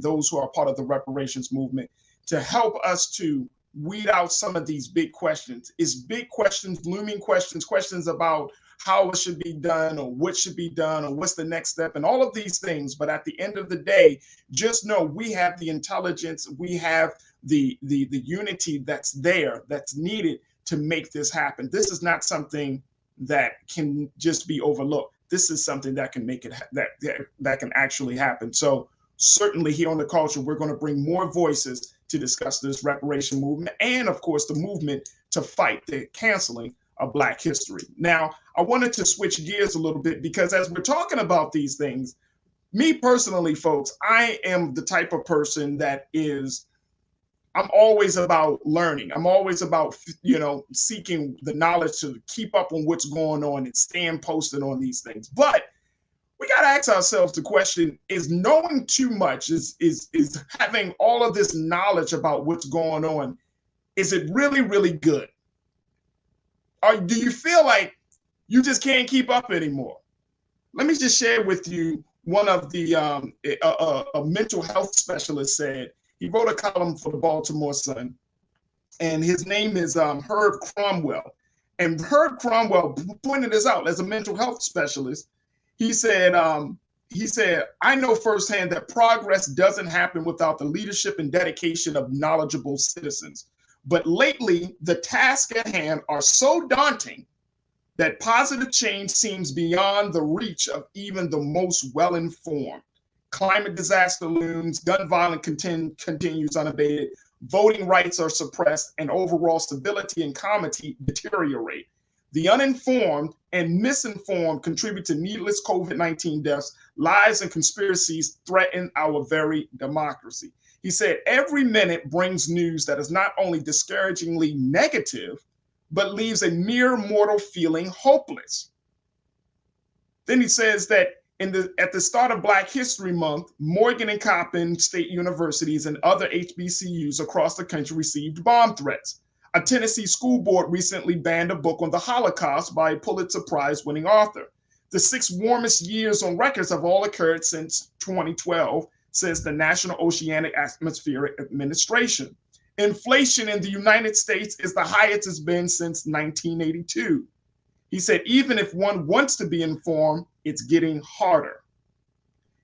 those who are part of the reparations movement to help us to weed out some of these big questions. It's big questions, looming questions about how it should be done or what should be done or what's the next step and all of these things. But at the end of the day, just know we have the intelligence, we have the unity that's there, that's needed to make this happen. This is not something that can just be overlooked. This is something that can make it, that can actually happen. So certainly here on The Culture, we're going to bring more voices to discuss this reparation movement and of course the movement to fight the canceling of Black history. Now, I wanted to switch gears a little bit because as we're talking about these things, me personally, folks, I am the type of person that is I'm always about learning. I'm always about, seeking the knowledge to keep up on what's going on and staying posted on these things. But we got to ask ourselves the question, is knowing too much, is having all of this knowledge about what's going on, is it really, really good? Or do you feel like you just can't keep up anymore? Let me just share with you one of the a mental health specialist said. He wrote a column for the Baltimore Sun, and his name is Herb Cromwell. And Herb Cromwell pointed this out as a mental health specialist. He said, I know firsthand that progress doesn't happen without the leadership and dedication of knowledgeable citizens. But lately, the tasks at hand are so daunting that positive change seems beyond the reach of even the most well-informed. Climate disaster looms, gun violence continues unabated, voting rights are suppressed, and overall stability and comity deteriorate. The uninformed and misinformed contribute to needless COVID-19 deaths. Lies and conspiracies threaten our very democracy. He said, every minute brings news that is not only discouragingly negative, but leaves a mere mortal feeling hopeless. Then he says that at the start of Black History Month, Morgan and Coppin State Universities and other HBCUs across the country received bomb threats. A Tennessee school board recently banned a book on the Holocaust by a Pulitzer Prize-winning author. The 6 warmest years on records have all occurred since 2012, says the National Oceanic Atmospheric Administration. Inflation in the United States is the highest it's been since 1982. He said, even if one wants to be informed, it's getting harder.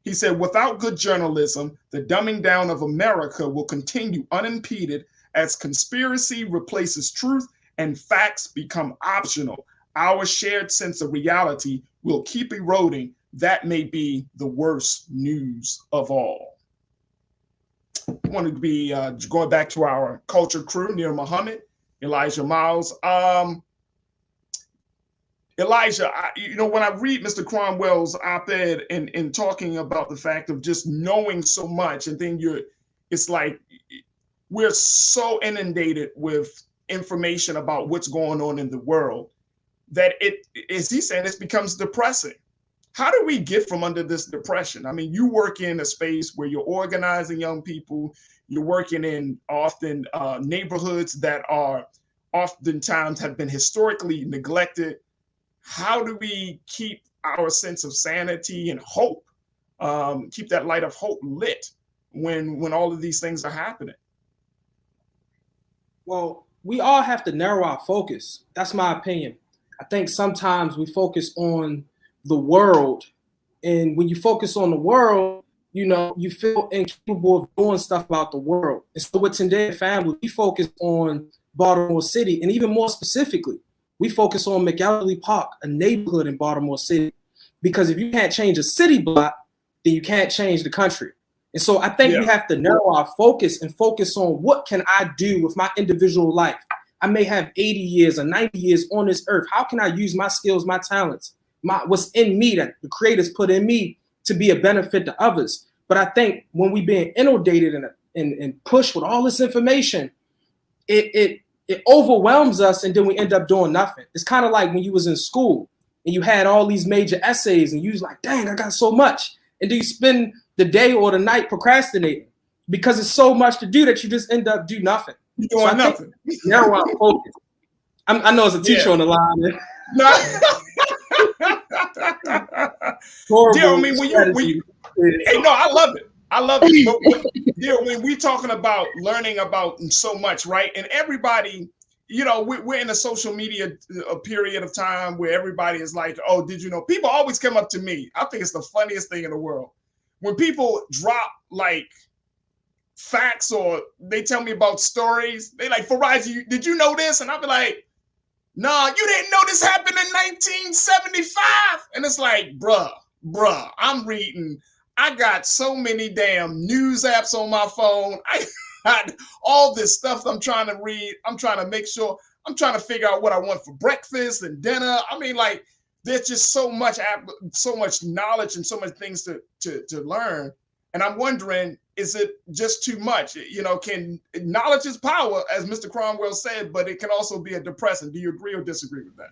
He said, without good journalism, the dumbing down of America will continue unimpeded as conspiracy replaces truth and facts become optional. Our shared sense of reality will keep eroding. That may be the worst news of all. I wanted to be going back to our culture crew, Nir Muhammad, Elijah Miles. Elijah, when I read Mr. Cromwell's op-ed and talking about the fact of just knowing so much, and then it's like we're so inundated with information about what's going on in the world that as he's saying, it becomes depressing. How do we get from under this depression? I mean, you work in a space where you're organizing young people, you're working in often neighborhoods that are oftentimes have been historically neglected. How do we keep our sense of sanity and hope, keep that light of hope lit when all of these things are happening? Well, we all have to narrow our focus. That's my opinion. I think sometimes we focus on the world, and when you focus on the world, you feel incapable of doing stuff about the world. And so with Thandie family, we focus on Baltimore City, and even more specifically, we focus on McElderly Park, a neighborhood in Baltimore City, because if you can't change a city block, then you can't change the country. And so I think we have to narrow our focus and focus on what can I do with my individual life. I may have 80 years or 90 years on this earth. How can I use my skills, my talents, what's in me that the creators put in me to be a benefit to others? But I think when we being inundated and pushed with all this information, it overwhelms us, and then we end up doing nothing. It's kind of like when you was in school and you had all these major essays and you was like, dang, I got so much. And then you spend the day or the night procrastinating because it's so much to do that you just end up do nothing. You're doing nothing. Narrow our focus. I know as a teacher on the line. I love it. I love it. But when we're talking about learning about so much, right? And everybody, we're in a social media period of time where everybody is like, oh, did you know? People always come up to me. I think it's the funniest thing in the world. When people drop like facts or they tell me about stories, they like, Farajii, did you know this? And I'll be like, nah, you didn't know this happened in 1975. And it's like, bruh, I'm reading. I got so many damn news apps on my phone. I got all this stuff I'm trying to read. I'm trying to make sure, I'm trying to figure out what I want for breakfast and dinner. I mean, like, there's just so much knowledge and so much things to learn. And I'm wondering, is it just too much? You know, can knowledge is power, as Mr. Cromwell said, but it can also be a depressant. Do you agree or disagree with that?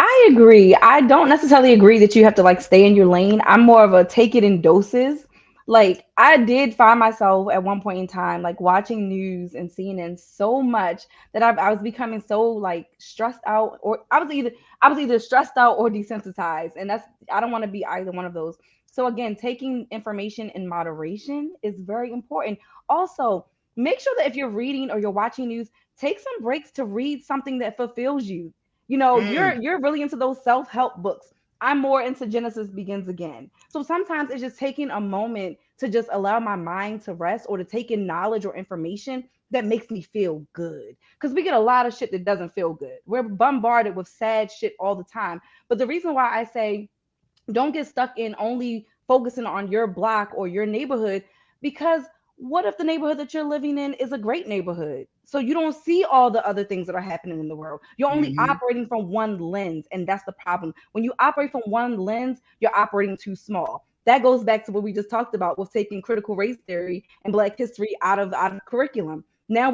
I agree. I don't necessarily agree that you have to like stay in your lane. I'm more of a take it in doses. Like I did find myself at one point in time like watching news and CNN so much that I was becoming so like stressed out, or I was either stressed out or desensitized, and I don't want to be either one of those. So again, taking information in moderation is very important. Also, make sure that if you're reading or you're watching news, take some breaks to read something that fulfills you. You know, you're really into those self-help books. I'm more into Genesis Begins Again. So sometimes it's just taking a moment to just allow my mind to rest or to take in knowledge or information that makes me feel good. Because we get a lot of shit that doesn't feel good. We're bombarded with sad shit all the time. But the reason why I say don't get stuck in only focusing on your block or your neighborhood, because what if the neighborhood that you're living in is a great neighborhood? So you don't see all the other things that are happening in the world. You're only operating from one lens, and that's the problem. When you operate from one lens, you're operating too small. That goes back to what we just talked about with taking critical race theory and Black history out of curriculum. Now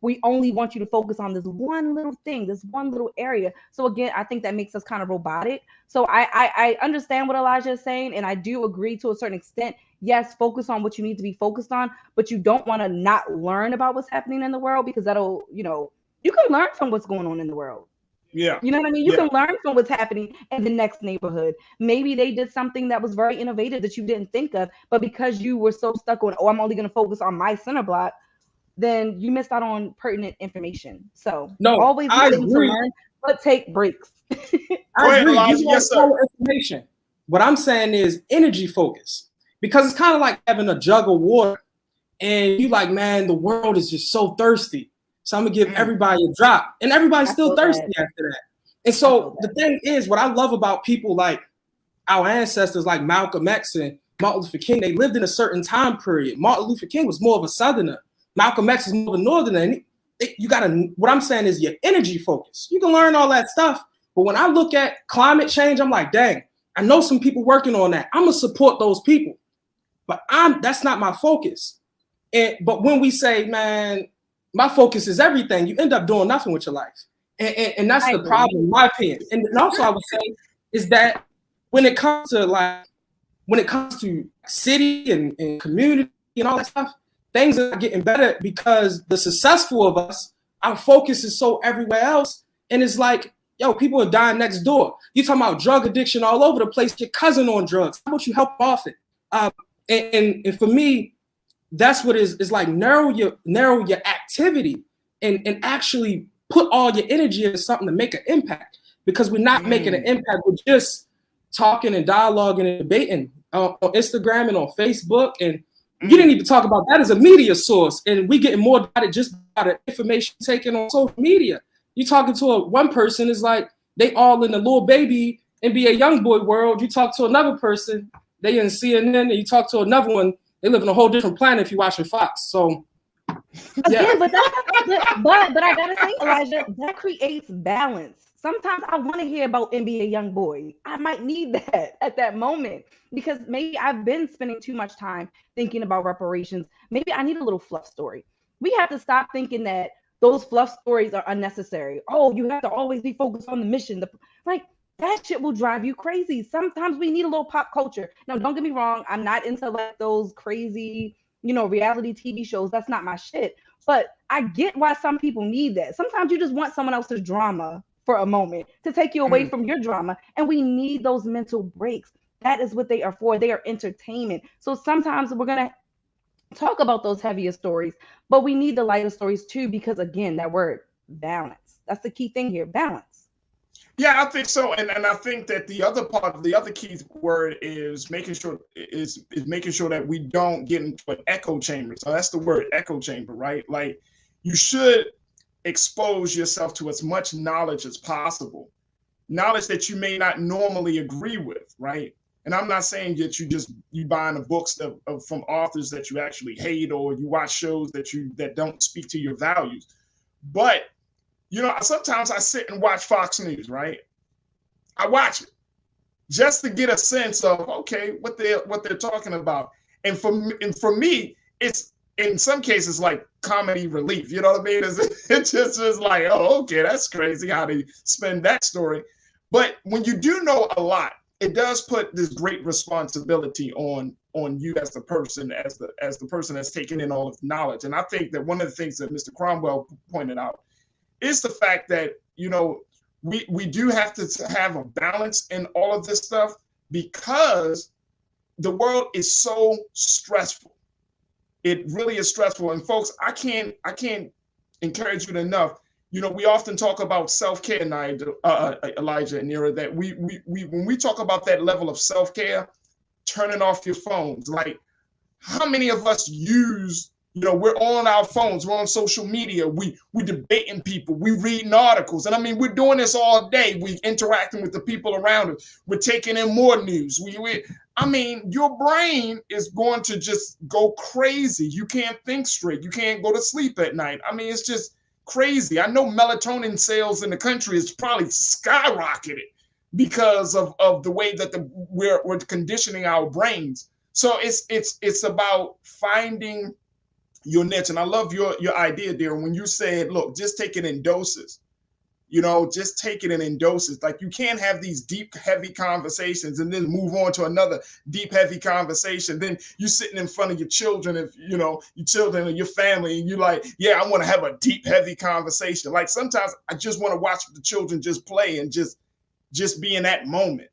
we only want you to focus on this one little thing, this one little area. So again, I think that makes us kind of robotic. So I understand what Elijah is saying, and I do agree to a certain extent. Yes, focus on what you need to be focused on, but you don't want to not learn about what's happening in the world, because that'll, you know, you can learn from what's going on in the world. Yeah. You know what I mean? You can learn from what's happening in the next neighborhood. Maybe they did something that was very innovative that you didn't think of, but because you were so stuck on, oh, I'm only going to focus on my center block, then you missed out on pertinent information. So always be able to learn, but take breaks. I agree. You yes, sir. Information. What I'm saying is energy focus, because it's kind of like having a jug of water and you like, man, the world is just so thirsty. So I'm gonna give everybody a drop, and everybody's still thirsty after that. And so the thing is, what I love about people like our ancestors, like Malcolm X and Martin Luther King, they lived in a certain time period. Martin Luther King was more of a Southerner. Malcolm X is more of a Northerner. And you gotta, what I'm saying is your energy focus. You can learn all that stuff, but when I look at climate change, I'm like, dang, I know some people working on that. I'm gonna support those people, but that's not my focus. But when we say, man, my focus is everything, you end up doing nothing with your life. And that's the problem, in my opinion. And also I would say is that when it comes to city and community and all that stuff, things are getting better because the successful of us, our focus is so everywhere else. And it's like, yo, people are dying next door. You talking about drug addiction all over the place, your cousin on drugs. How about you help off it? And for me, that's what is like narrow your activity and actually put all your energy into something to make an impact, because we're not making an impact. We're just talking and dialoguing and debating on Instagram and on Facebook. And you didn't even talk about that as a media source. And we getting more about it just by the information taken on social media. You talking to one person is like they all in the little baby NBA young boy world. You talk to another person, they in CNN, and you talk to another one, they live in a whole different planet if you're watching Fox. So yeah, but I gotta say, Elijah, that creates balance. Sometimes I want to hear about NBA young boy. I might need that at that moment, because maybe I've been spending too much time thinking about reparations. Maybe I need a little fluff story. We have to stop thinking that those fluff stories are unnecessary. Oh, you have to always be focused on the mission. That shit will drive you crazy. Sometimes we need a little pop culture. Now, don't get me wrong. I'm not into like those crazy, reality TV shows. That's not my shit. But I get why some people need that. Sometimes you just want someone else's drama for a moment to take you away from your drama. And we need those mental breaks. That is what they are for. They are entertainment. So sometimes we're going to talk about those heavier stories, but we need the lighter stories too, because again, that word balance, that's the key thing here, balance. Yeah, I think so. And I think that the other key word is making sure that we don't get into an echo chamber. So that's the word, echo chamber, right? Like you should expose yourself to as much knowledge as possible, knowledge that you may not normally agree with, right? And I'm not saying that you buying the books from authors that you actually hate, or you watch shows that don't speak to your values. But sometimes I sit and watch Fox News, right? I watch it just to get a sense of, okay, what they're talking about. And for me, it's in some cases like comedy relief. You know what I mean? It's just like, oh, okay, that's crazy how they spin that story. But when you do know a lot, it does put this great responsibility on you as the person, as the person that's taking in all of the knowledge. And I think that one of the things that Mr. Cromwell pointed out is the fact that, you know, we do have to have a balance in all of this stuff, because the world is so stressful. It really is stressful. And folks, I can't encourage you enough. You know, we often talk about self-care, Elijah and Nira, that we when we talk about that level of self-care, turning off your phones, like how many of us use, you know, we're on our phones, we're on social media, we debating people, we reading articles. And I mean, we're doing this all day. We interacting with the people around us. We're taking in more news. I mean, your brain is going to just go crazy. You can't think straight. You can't go to sleep at night. I mean, it's just crazy. I know melatonin sales in the country is probably skyrocketed because of the way that we're conditioning our brains. So it's about finding your niche. And I love your idea there when you said, look, just take it in doses. You know, just take it in doses. Like, you can't have these deep, heavy conversations and then move on to another deep, heavy conversation. Then you're sitting in front of your children, if you know, your children or your family, and you're like, yeah, I want to have a deep, heavy conversation. Like, sometimes I just want to watch the children just play and just be in that moment.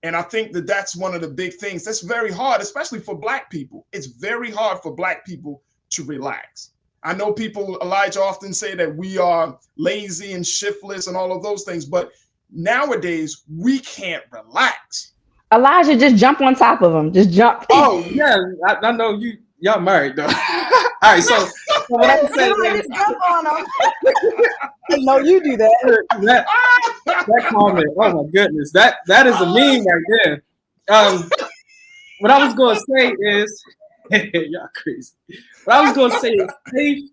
And I think that that's one of the big things that's very hard, especially for Black people. It's very hard for Black people to relax. I know people, Elijah, often say that we are lazy and shiftless and all of those things, but nowadays we can't relax. Elijah, just jump on top of him. Just jump. Oh yeah, I know y'all married though. All right, so what I'm saying is, jump on him. No, you do that. That comment. Oh my goodness, that is a meme right there. What I was gonna say is, y'all crazy. What I was going to say is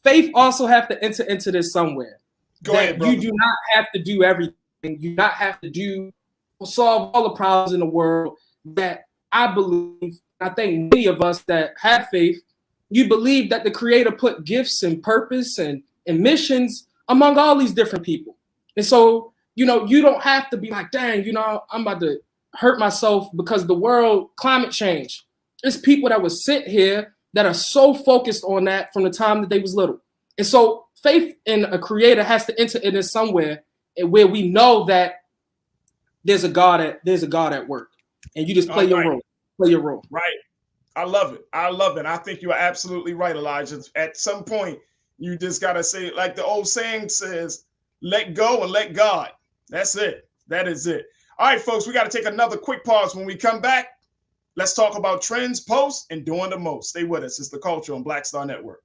faith also have to enter into this somewhere. Go ahead, brother. You do not have to do everything. You do not have to solve all the problems in the world. That I believe, I think many of us that have faith, you believe that the Creator put gifts and purpose and missions among all these different people. And so, you know, you don't have to be like, dang, you know, I'm about to hurt myself because the world, climate change. There's people that would sit here that are so focused on that from the time that they was little. And so faith in a Creator has to enter in somewhere where we know that there's a God at work. And you just play your role. Play your role. Right. I love it. I think you are absolutely right, Elijah. At some point, you just got to say, like the old saying says, let go and let God. That's it. That is it. All right, folks, we got to take another quick pause. When we come back, let's talk about trends, posts, and doing the most. Stay with us. It's The Culture on Black Star Network.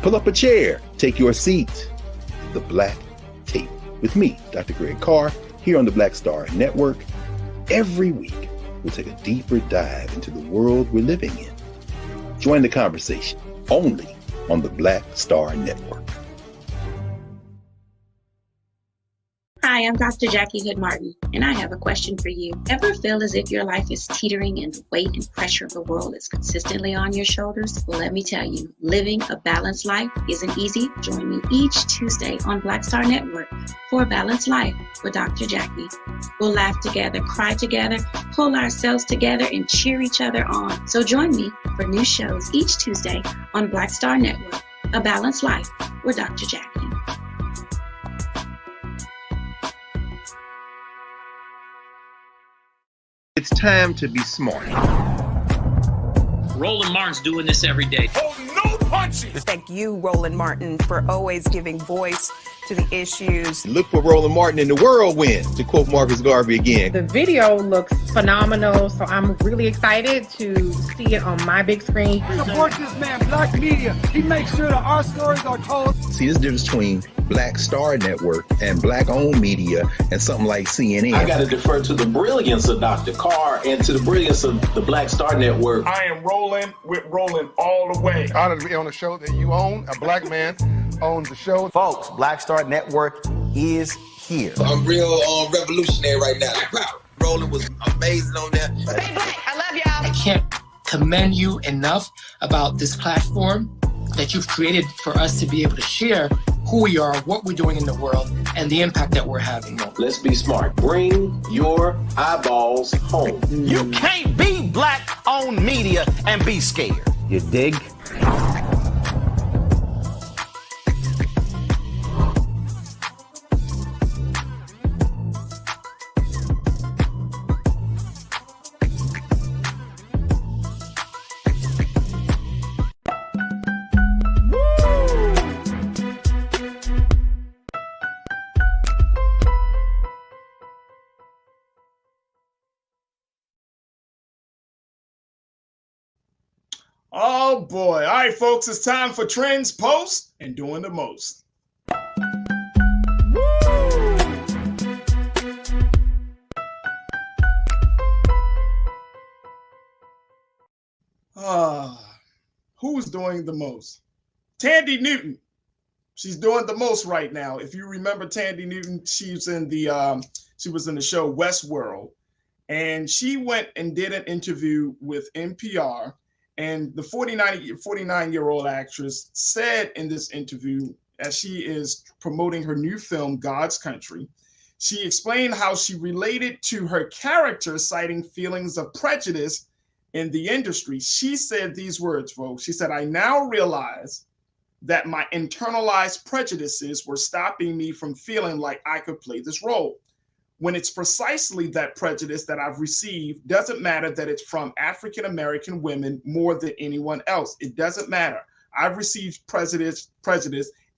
Pull up a chair, take your seat. The Black Tape with me, Dr. Greg Carr, here on the Black Star Network. Every week, we'll take a deeper dive into the world we're living in. Join the conversation only on the Black Star Network. Hi, I'm Dr. Jackie Hood Martin, and I have a question for you. Ever feel as if your life is teetering and the weight and pressure of the world is consistently on your shoulders? Well, let me tell you, living a balanced life isn't easy. Join me each Tuesday on Black Star Network for A Balanced Life with Dr. Jackie. We'll laugh together, cry together, pull ourselves together, and cheer each other on. So join me for new shows each Tuesday on Black Star Network, A Balanced Life with Dr. Jackie. It's time to be smart. Roland Martin's doing this every day. Oh, no! punches. Thank you, Roland Martin, for always giving voice to the issues. Look for Roland Martin in the whirlwind, to quote Marcus Garvey again. The video looks phenomenal, so I'm really excited to see it on my big screen. Support this man, Black Media. He makes sure that our stories are told. See, there's a difference between Black Star Network and Black-owned media and something like CNN. I got to defer to the brilliance of Dr. Carr and to the brilliance of the Black Star Network. I am rolling with Roland all the way. Honored to be on a show that you own. A Black man owns the show. Folks, Black Star Network is here. I'm real revolutionary right now. Roland was amazing on that. Hey, Black, I love y'all. I can't commend you enough about this platform that you've created for us to be able to share who we are, what we're doing in the world, and the impact that we're having. Let's be smart. Bring your eyeballs home. You can't be Black-owned media and be scared. You dig? Oh boy. All right, folks, it's time for Trends, Post, and Doing the Most. Who's doing the most? Thandie Newton. She's doing the most right now. If you remember Thandie Newton, she was in the show Westworld, and she went and did an interview with NPR. And the 49-year-old actress said in this interview, as she is promoting her new film, God's Country, she explained how she related to her character, citing feelings of prejudice in the industry. She said these words, folks. She said, "I now realize that my internalized prejudices were stopping me from feeling like I could play this role. When it's precisely that prejudice that I've received, doesn't matter that it's from African-American women more than anyone else. It doesn't matter. I've received prejudice.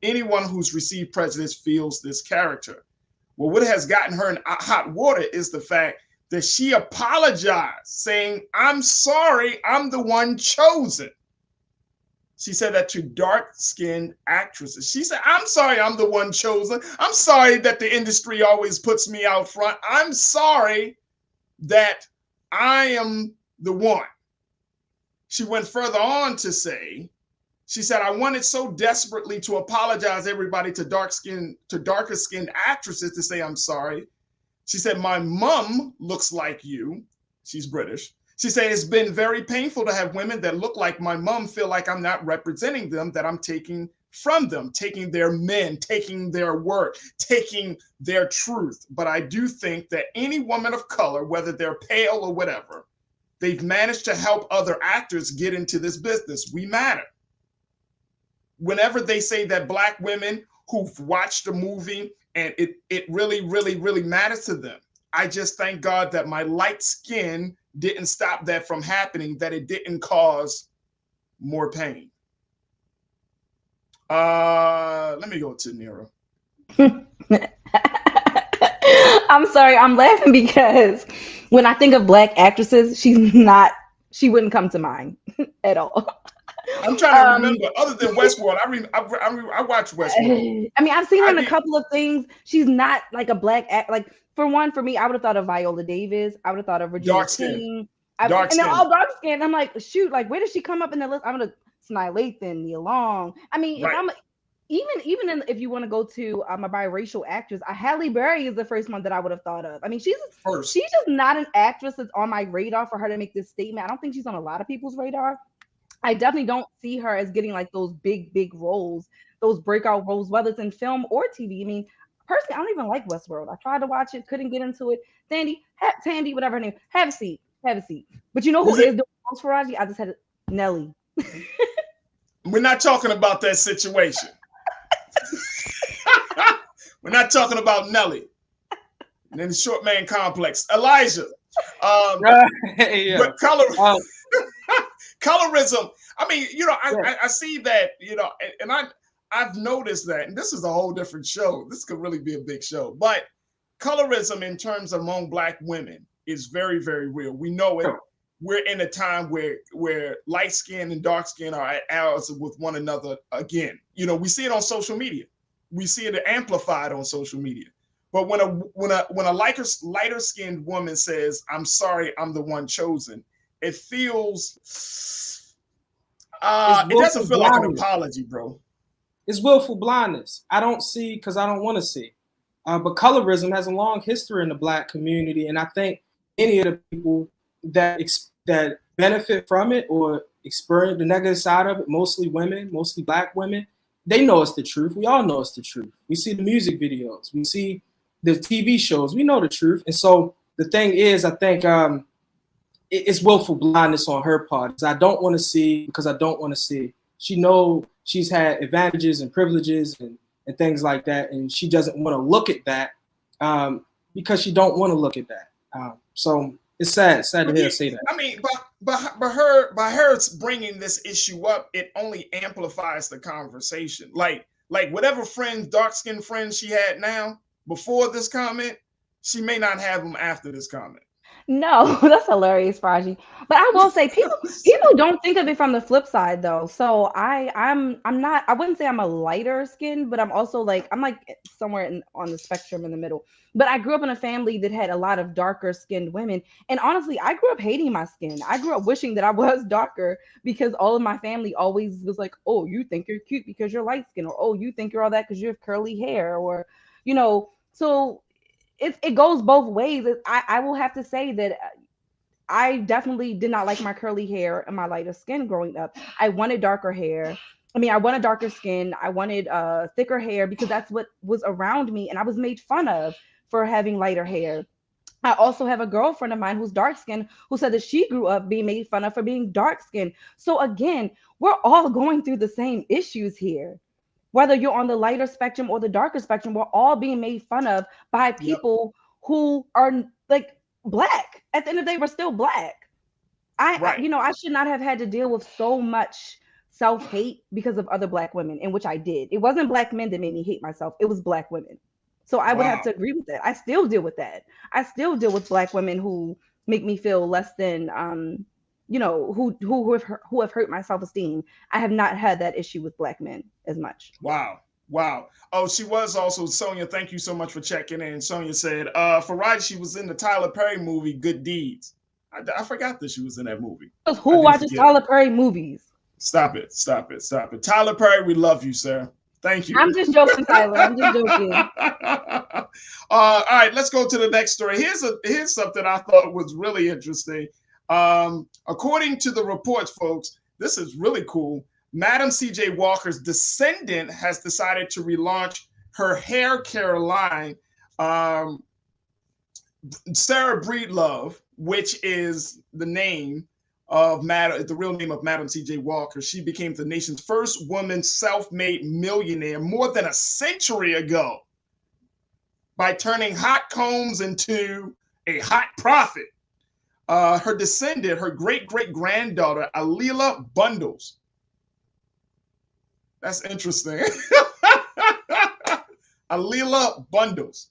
Anyone who's received prejudice feels this character." Well, what has gotten her in hot water is the fact that she apologized, saying, "I'm sorry, I'm the one chosen." She said that to dark-skinned actresses. She said, "I'm sorry I'm the one chosen. I'm sorry that the industry always puts me out front. I'm sorry that I am the one." She went further on to say, she said, "I wanted so desperately to apologize everybody to darker-skinned actresses to say I'm sorry." She said, "My mom looks like you." She's British. She said, "It's been very painful to have women that look like my mom feel like I'm not representing them, that I'm taking from them, taking their men, taking their work, taking their truth. But I do think that any woman of color, whether they're pale or whatever, they've managed to help other actors get into this business. We matter." Whenever they say that Black women who've watched a movie and it really, really, really matters to them, I just thank God that my light skin didn't stop that from happening, that it didn't cause more pain. Let me go to Nero. I'm sorry, I'm laughing because when I think of Black actresses, she wouldn't come to mind at all. I'm trying to remember, other than Westworld, I watch Westworld. I mean, I've seen her in a couple of things. She's not like a Black act. Like, for me, I would have thought of Viola Davis. I would have thought of Regina King. And they're all dark skinned. I'm like, shoot, like, where does she come up in the list? I'm gonna Sanaa Lathan, Nia Long. I mean, right. If you want to go to a biracial actress, Halle Berry is the first one that I would have thought of. I mean, she's just not an actress that's on my radar for her to make this statement. I don't think she's on a lot of people's radar. I definitely don't see her as getting like those big roles, those breakout roles, whether it's in film or TV. I mean, personally, I don't even like Westworld. I tried to watch it, couldn't get into it. Thandie, whatever her name, have a seat. But you know who is doing the most, Farajii? I just had Nelly. We're not talking about that situation. We're not talking about Nelly. And then the short man complex. Elijah. But Colorism. I mean, you know, I see that, you know, and I've noticed that, and this is a whole different show. This could really be a big show, but colorism in terms of among Black women is very, very real. We know it. We're in a time where light skin and dark skin are at odds with one another again. You know, we see it on social media. We see it amplified on social media. But when a lighter skinned woman says, "I'm sorry, I'm the one chosen," it feels it doesn't feel like an apology, bro. It's willful blindness. I don't see because I don't want to see. But colorism has a long history in the Black community, and I think any of the people that benefit from it or experience the negative side of it, mostly women, mostly Black women, they know it's the truth. We all know it's the truth. We see the music videos. We see the TV shows. We know the truth. And so the thing is, I think it's willful blindness on her part. Because I don't want to see because I don't want to see. She knows she's had advantages and privileges and things like that, and she doesn't want to look at that because she don't want to look at that. So it's sad to hear her say that. I mean, by her bringing this issue up, it only amplifies the conversation. Like whatever dark-skinned friends she had now before this comment, she may not have them after this comment. No, that's hilarious, Farajii. But I will say people don't think of it from the flip side though. So I'm not, I wouldn't say I'm a lighter skin, but I'm also I'm somewhere on the spectrum in the middle. But I grew up in a family that had a lot of darker skinned women. And honestly, I grew up hating my skin. I grew up wishing that I was darker because all of my family always was like, "Oh, you think you're cute because you're light skinned," or "Oh, you think you're all that because you have curly hair," or, you know, so it goes both ways. I will have to say that I definitely did not like my curly hair and my lighter skin growing up. I wanted darker hair. I wanted darker skin. I wanted thicker hair because that's what was around me. And I was made fun of for having lighter hair. I also have a girlfriend of mine who's dark skinned who said that she grew up being made fun of for being dark skinned. So again, we're all going through the same issues here. Whether you're on the lighter spectrum or the darker spectrum, we're all being made fun of by people who are Black. At the end of the day, we're still Black. I should not have had to deal with so much self-hate because of other Black women, in which I did. It wasn't Black men that made me hate myself. It was Black women. So I would have to agree with that. I still deal with that. I still deal with Black women who make me feel less than, who have hurt my self-esteem. I have not had that issue with Black men as much. Wow. Oh, she was also, Sonia, thank you so much for checking in. Sonia said, Farajii, she was in the Tyler Perry movie, Good Deeds. I forgot that she was in that movie. Who watches Tyler Perry movies? Stop it. Tyler Perry, we love you, sir. Thank you. I'm just joking, Tyler. I'm just joking. All right, let's go to the next story. Here's something I thought was really interesting. According to the reports, folks, this is really cool. Madam C.J. Walker's descendant has decided to relaunch her hair care line. Sarah Breedlove, which is the name of the real name of Madam C.J. Walker. She became the nation's first woman self-made millionaire more than a century ago by turning hot combs into a hot profit. Her descendant, her great-great-granddaughter, Alila Bundles. That's interesting. Alila Bundles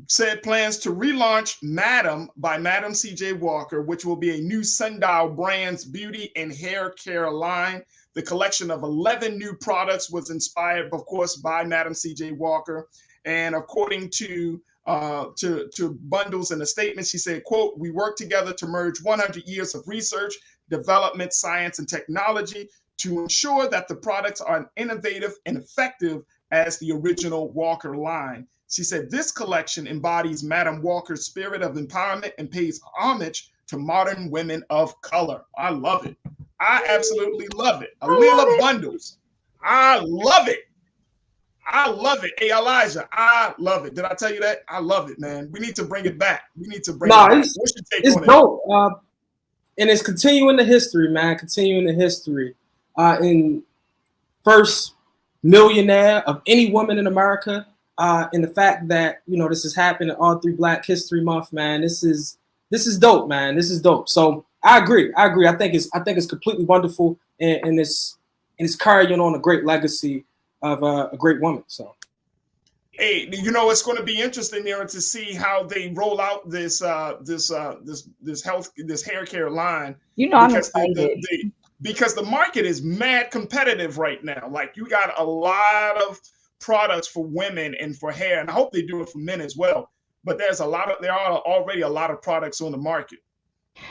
said plans to relaunch Madam by Madam C.J. Walker, which will be a new Sundial Brands beauty and hair care line. The collection of 11 new products was inspired, of course, by Madam C.J. Walker. And according to Bundles in a statement, she said, quote, "We work together to merge 100 years of research, development, science, and technology to ensure that the products are innovative and effective as the original Walker line." She said, "This collection embodies Madam Walker's spirit of empowerment and pays homage to modern women of color." I love it. I absolutely love it. Alila Bundles. I love it. I love it. Hey, Elijah, I love it. Did I tell you that? I love it, man. We need to bring it back. What's your take it's on dope. And it's continuing the history, man. Continuing the history. In first millionaire of any woman in America. And the fact that, this has happened all through Black History Month, man. This is dope, man. This is dope. So I agree. I think it's completely wonderful. and it's carrying on a great legacy of a great woman. So. Hey, you know, it's going to be interesting there to see how they roll out this hair care line. You know, I'm excited. Because the market is mad competitive right now. Like, you got a lot of products for women and for hair, and I hope they do it for men as well. But there are already a lot of products on the market.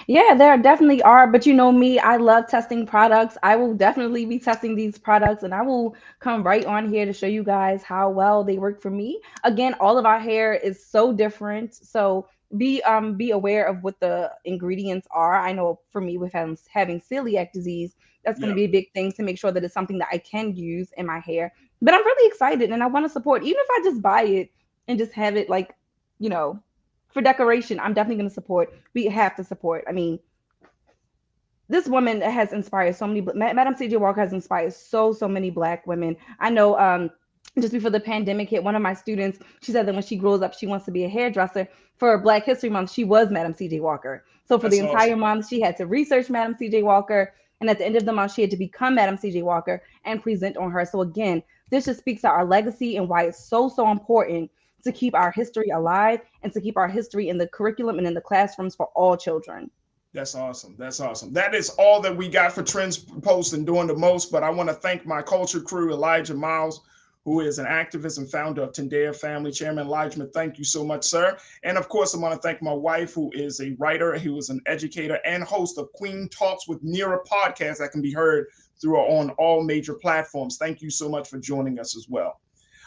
Yeah, there definitely are. But you know me, I love testing products. I will definitely be testing these products, and I will come right on here to show you guys how well they work for me. Again, all of our hair is so different. So be aware of what the ingredients are. I know for me, with having celiac disease, that's going to be a big thing to make sure that it's something that I can use in my hair. But I'm really excited, and I want to support, even if I just buy it and just have it, like, you know, for decoration. I'm definitely going to support. We have to support. I mean, this woman has inspired so many. Madam C.J. Walker has inspired so many Black women. I know. Just before the pandemic hit, one of my students, she said that when she grows up, she wants to be a hairdresser. For Black History Month, she was Madam C.J. Walker. So for the entire month, she had to research Madam C.J. Walker, and at the end of the month, she had to become Madam C.J. Walker and present on her. So again, this just speaks to our legacy and why it's so important to keep our history alive and to keep our history in the curriculum and in the classrooms for all children. That's awesome. That's awesome. That is all that we got for Trends Post and Doing the Most. But I want to thank my culture crew, Elijah Miles, who is an activist and founder of Thandie Family. Chairman Elijah, thank you so much, sir. And of course, I want to thank my wife, who is a writer, who is an educator and host of Queen Talks with Nira podcast that can be heard on all major platforms. Thank you so much for joining us as well.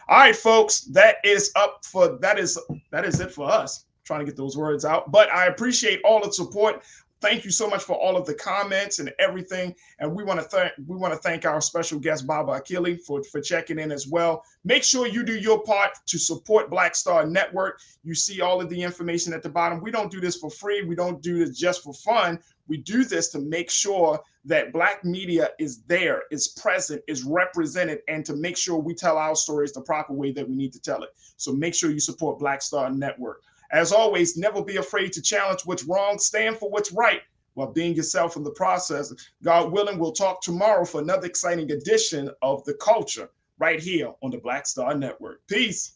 All right, folks, that is it for us. I'm trying to get those words out, but I appreciate all the support. Thank you so much for all of the comments and everything. And we want to thank our special guest, Baba Akili, for checking in as well. Make sure you do your part to support Black Star Network. You see all of the information at the bottom. We don't do this for free. We don't do this just for fun. We do this to make sure that Black media is there, is present, is represented, and to make sure we tell our stories the proper way that we need to tell it. So make sure you support Black Star Network. As always, never be afraid to challenge what's wrong, stand for what's right while being yourself in the process. God willing, we'll talk tomorrow for another exciting edition of The Culture right here on the Black Star Network. Peace.